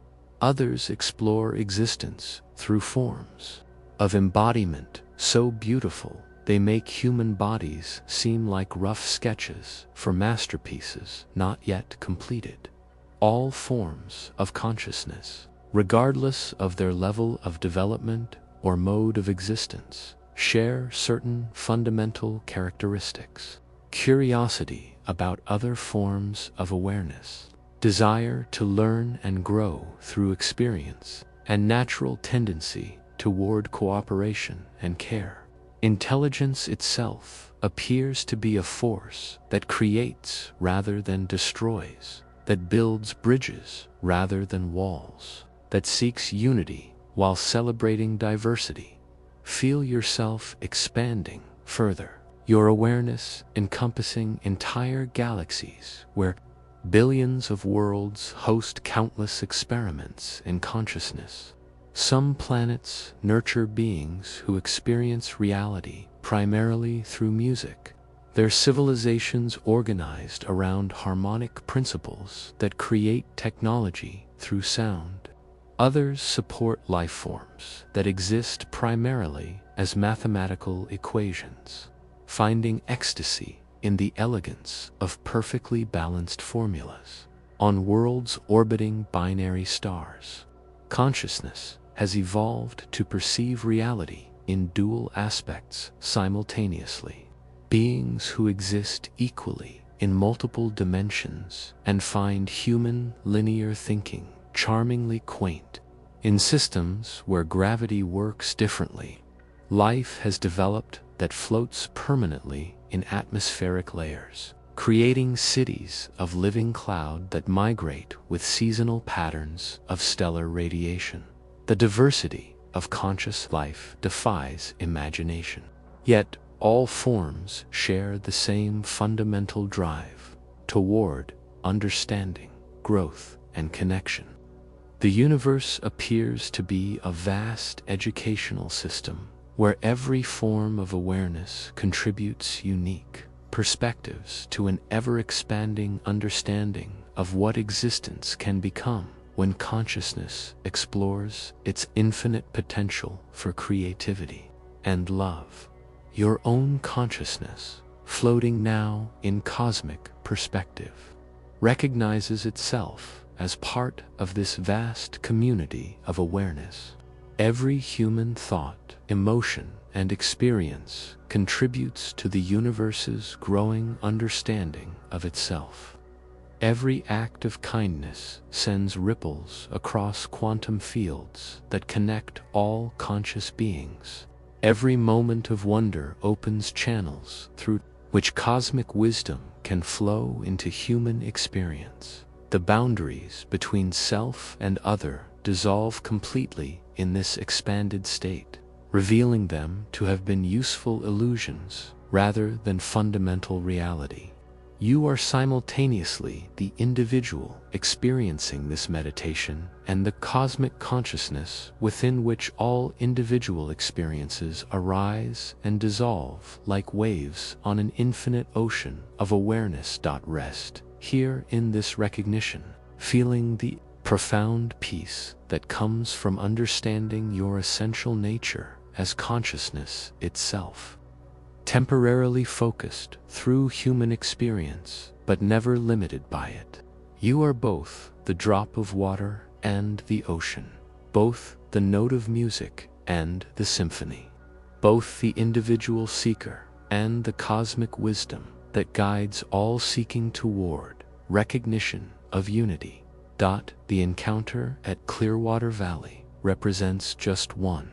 Others explore existence through forms of embodiment so beautiful they make human bodies seem like rough sketches for masterpieces not yet completed. All forms of consciousness, regardless of their level of development or mode of existence, share certain fundamental characteristics: curiosity about other forms of awareness, desire to learn and grow through experience, and natural tendency toward cooperation and care. Intelligence itself appears to be a force that creates rather than destroys, that builds bridges rather than walls, that seeks unity while celebrating diversity. Feel yourself expanding further, your awareness encompassing entire galaxies where billions of worlds host countless experiments in consciousness. Some planets nurture beings who experience reality primarily through music, their civilizations organized around harmonic principles that create technology through sound. Others support life forms that exist primarily as mathematical equations, finding ecstasy in the elegance of perfectly balanced formulas. On worlds orbiting binary stars, consciousness has evolved to perceive reality in dual aspects simultaneously. Beings who exist equally in multiple dimensions and find human linear thinking charmingly quaint. In systems where gravity works differently, life has developed that floats permanently in atmospheric layers, creating cities of living cloud that migrate with seasonal patterns of stellar radiation. The diversity of conscious life defies imagination. Yet all forms share the same fundamental drive toward understanding, growth, and connection. The universe appears to be a vast educational system where every form of awareness contributes unique perspectives to an ever-expanding understanding of what existence can become when consciousness explores its infinite potential for creativity and love. Your own consciousness, floating now in cosmic perspective, recognizes itself as part of this vast community of awareness. Every human thought, emotion, and experience contributes to the universe's growing understanding of itself. Every act of kindness sends ripples across quantum fields that connect all conscious beings. Every moment of wonder opens channels through which cosmic wisdom can flow into human experience. The boundaries between self and other dissolve completely in this expanded state, revealing them to have been useful illusions rather than fundamental reality. You are simultaneously the individual experiencing this meditation and the cosmic consciousness within which all individual experiences arise and dissolve like waves on an infinite ocean of awareness. Rest here in this recognition, feeling the profound peace that comes from understanding your essential nature as consciousness itself. Temporarily focused through human experience, but never limited by it. You are both the drop of water and the ocean, both the note of music and the symphony, both the individual seeker and the cosmic wisdom that guides all seeking toward recognition of unity. The encounter at Clearwater Valley represents just one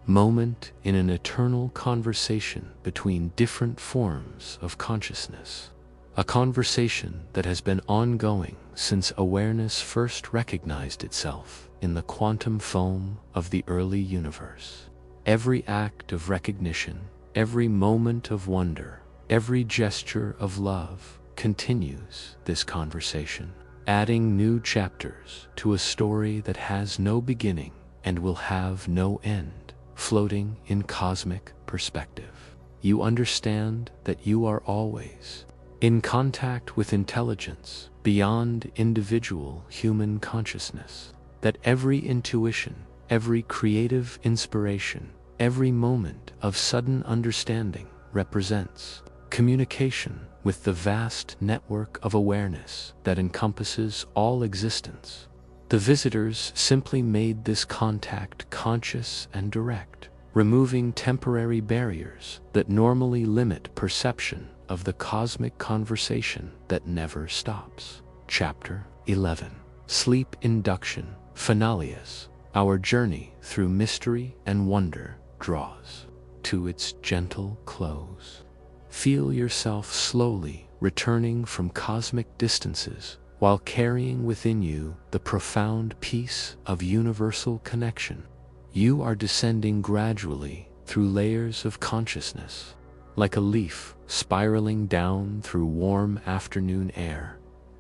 moment in an eternal conversation between different forms of consciousness. A conversation that has been ongoing since awareness first recognized itself in the quantum foam of the early universe. Every act of recognition, every moment of wonder, every gesture of love continues this conversation, adding new chapters to a story that has no beginning and will have no end. Floating in cosmic perspective, you understand that you are always in contact with intelligence beyond individual human consciousness, that every intuition, every creative inspiration, every moment of sudden understanding represents communication with the vast network of awareness that encompasses all existence. The visitors simply made this contact conscious and direct, removing temporary barriers that normally limit perception of the cosmic conversation that never stops. Chapter 11. Sleep Induction Finalius. Our journey through mystery and wonder draws to its gentle close. Feel yourself slowly returning from cosmic distances while carrying within you the profound peace of universal connection. You are descending gradually through layers of consciousness, like a leaf spiraling down through warm afternoon air,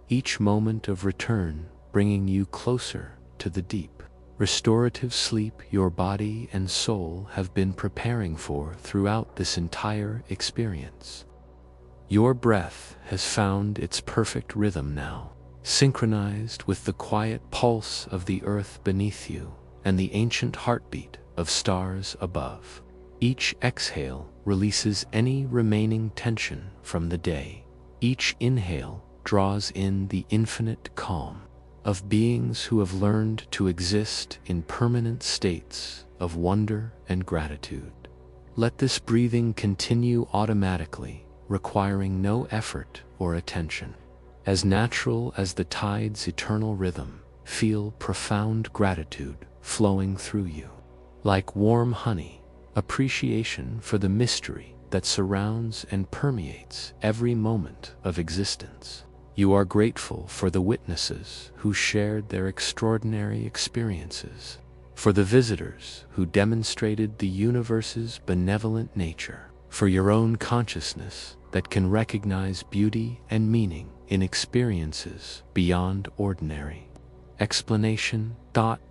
each moment of return bringing you closer to the deep, restorative sleep your body and soul have been preparing for throughout this entire experience. Your breath has found its perfect rhythm now, synchronized with the quiet pulse of the earth beneath you and the ancient heartbeat of stars above. Each exhale releases any remaining tension from the day. Each inhale draws in the infinite calm of beings who have learned to exist in permanent states of wonder and gratitude. Let this breathing continue automatically, requiring no effort or attention. As natural as the tide's eternal rhythm, feel profound gratitude flowing through you. Like warm honey, appreciation for the mystery that surrounds and permeates every moment of existence. You are grateful for the witnesses who shared their extraordinary experiences, for the visitors who demonstrated the universe's benevolent nature, for your own consciousness that can recognize beauty and meaning in experiences beyond ordinary. Explanation.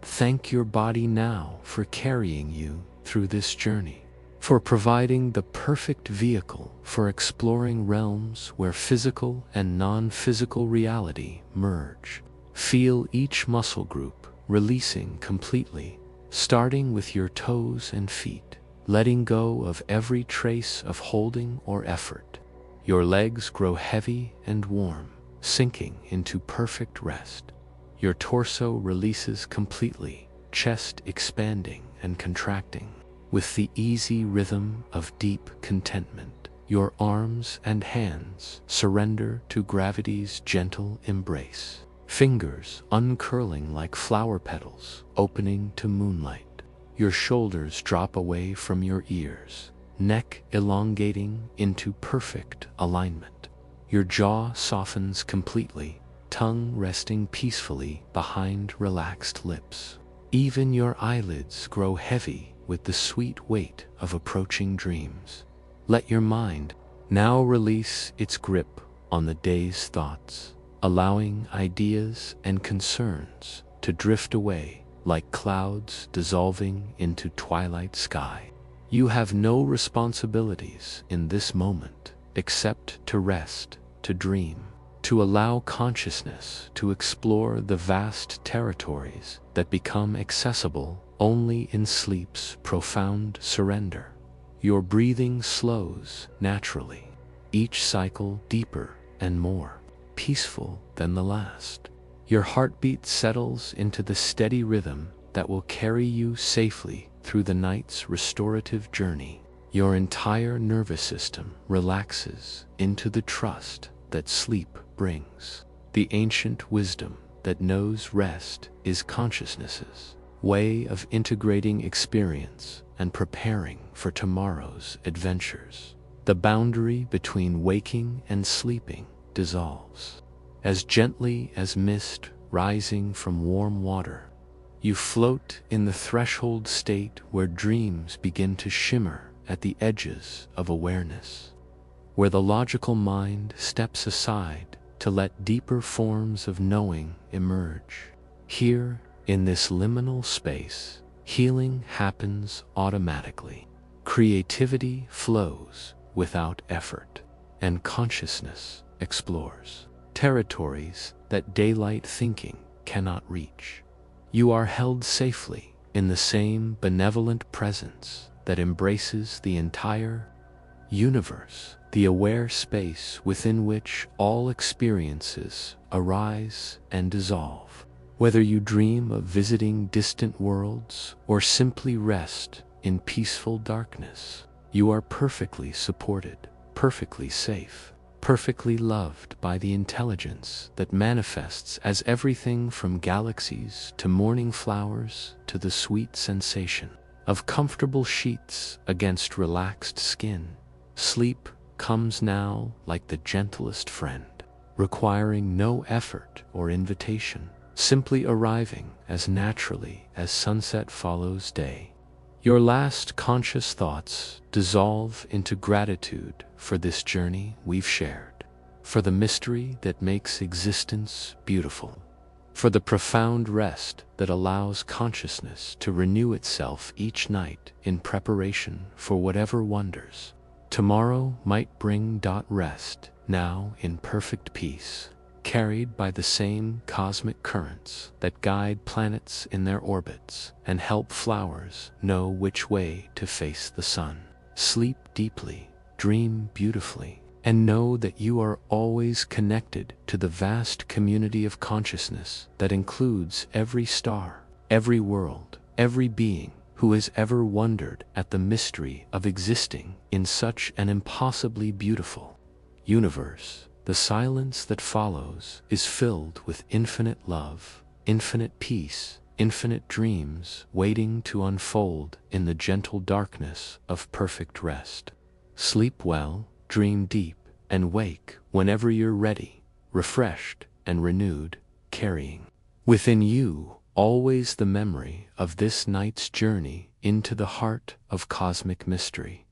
Thank your body now for carrying you through this journey, for providing the perfect vehicle for exploring realms where physical and non-physical reality merge. Feel each muscle group releasing completely, starting with your toes and feet, letting go of every trace of holding or effort. Your legs grow heavy and warm, sinking into perfect rest. Your torso releases completely, chest expanding and contracting with the easy rhythm of deep contentment. Your arms and hands surrender to gravity's gentle embrace, fingers uncurling like flower petals, opening to moonlight. Your shoulders drop away from your ears, neck elongating into perfect alignment. Your jaw softens completely, tongue resting peacefully behind relaxed lips. Even your eyelids grow heavy with the sweet weight of approaching dreams. Let your mind now release its grip on the day's thoughts, allowing ideas and concerns to drift away like clouds dissolving into twilight sky. You have no responsibilities in this moment except to rest, to dream, to allow consciousness to explore the vast territories that become accessible only in sleep's profound surrender. Your breathing slows naturally, each cycle deeper and more peaceful than the last. Your heartbeat settles into the steady rhythm that will carry you safely through the night's restorative journey. Your entire nervous system relaxes into the trust that sleep brings, the ancient wisdom that knows rest is consciousness's way of integrating experience and preparing for tomorrow's adventures. The boundary between waking and sleeping dissolves. As gently as mist rising from warm water, you float in the threshold state where dreams begin to shimmer at the edges of awareness, where the logical mind steps aside to let deeper forms of knowing emerge. Here, in this liminal space, healing happens automatically. Creativity flows without effort, and consciousness explores territories that daylight thinking cannot reach. You are held safely in the same benevolent presence that embraces the entire universe, the aware space within which all experiences arise and dissolve. Whether you dream of visiting distant worlds or simply rest in peaceful darkness. You are perfectly supported, perfectly safe, perfectly loved by the intelligence that manifests as everything from galaxies to morning flowers to the sweet sensation of comfortable sheets against relaxed skin. Sleep comes now like the gentlest friend, requiring no effort or invitation, simply arriving as naturally as sunset follows day. Your last conscious thoughts dissolve into gratitude for this journey we've shared, for the mystery that makes existence beautiful, for the profound rest that allows consciousness to renew itself each night in preparation for whatever wonders tomorrow might bring. Rest now in perfect peace, carried by the same cosmic currents that guide planets in their orbits and help flowers know which way to face the sun. Sleep deeply, dream beautifully, and know that you are always connected to the vast community of consciousness that includes every star, every world, every being who has ever wondered at the mystery of existing in such an impossibly beautiful universe. The silence that follows is filled with infinite love, infinite peace, infinite dreams waiting to unfold in the gentle darkness of perfect rest. Sleep well, dream deep, and wake whenever you're ready, refreshed and renewed, carrying within you always the memory of this night's journey into the heart of cosmic mystery.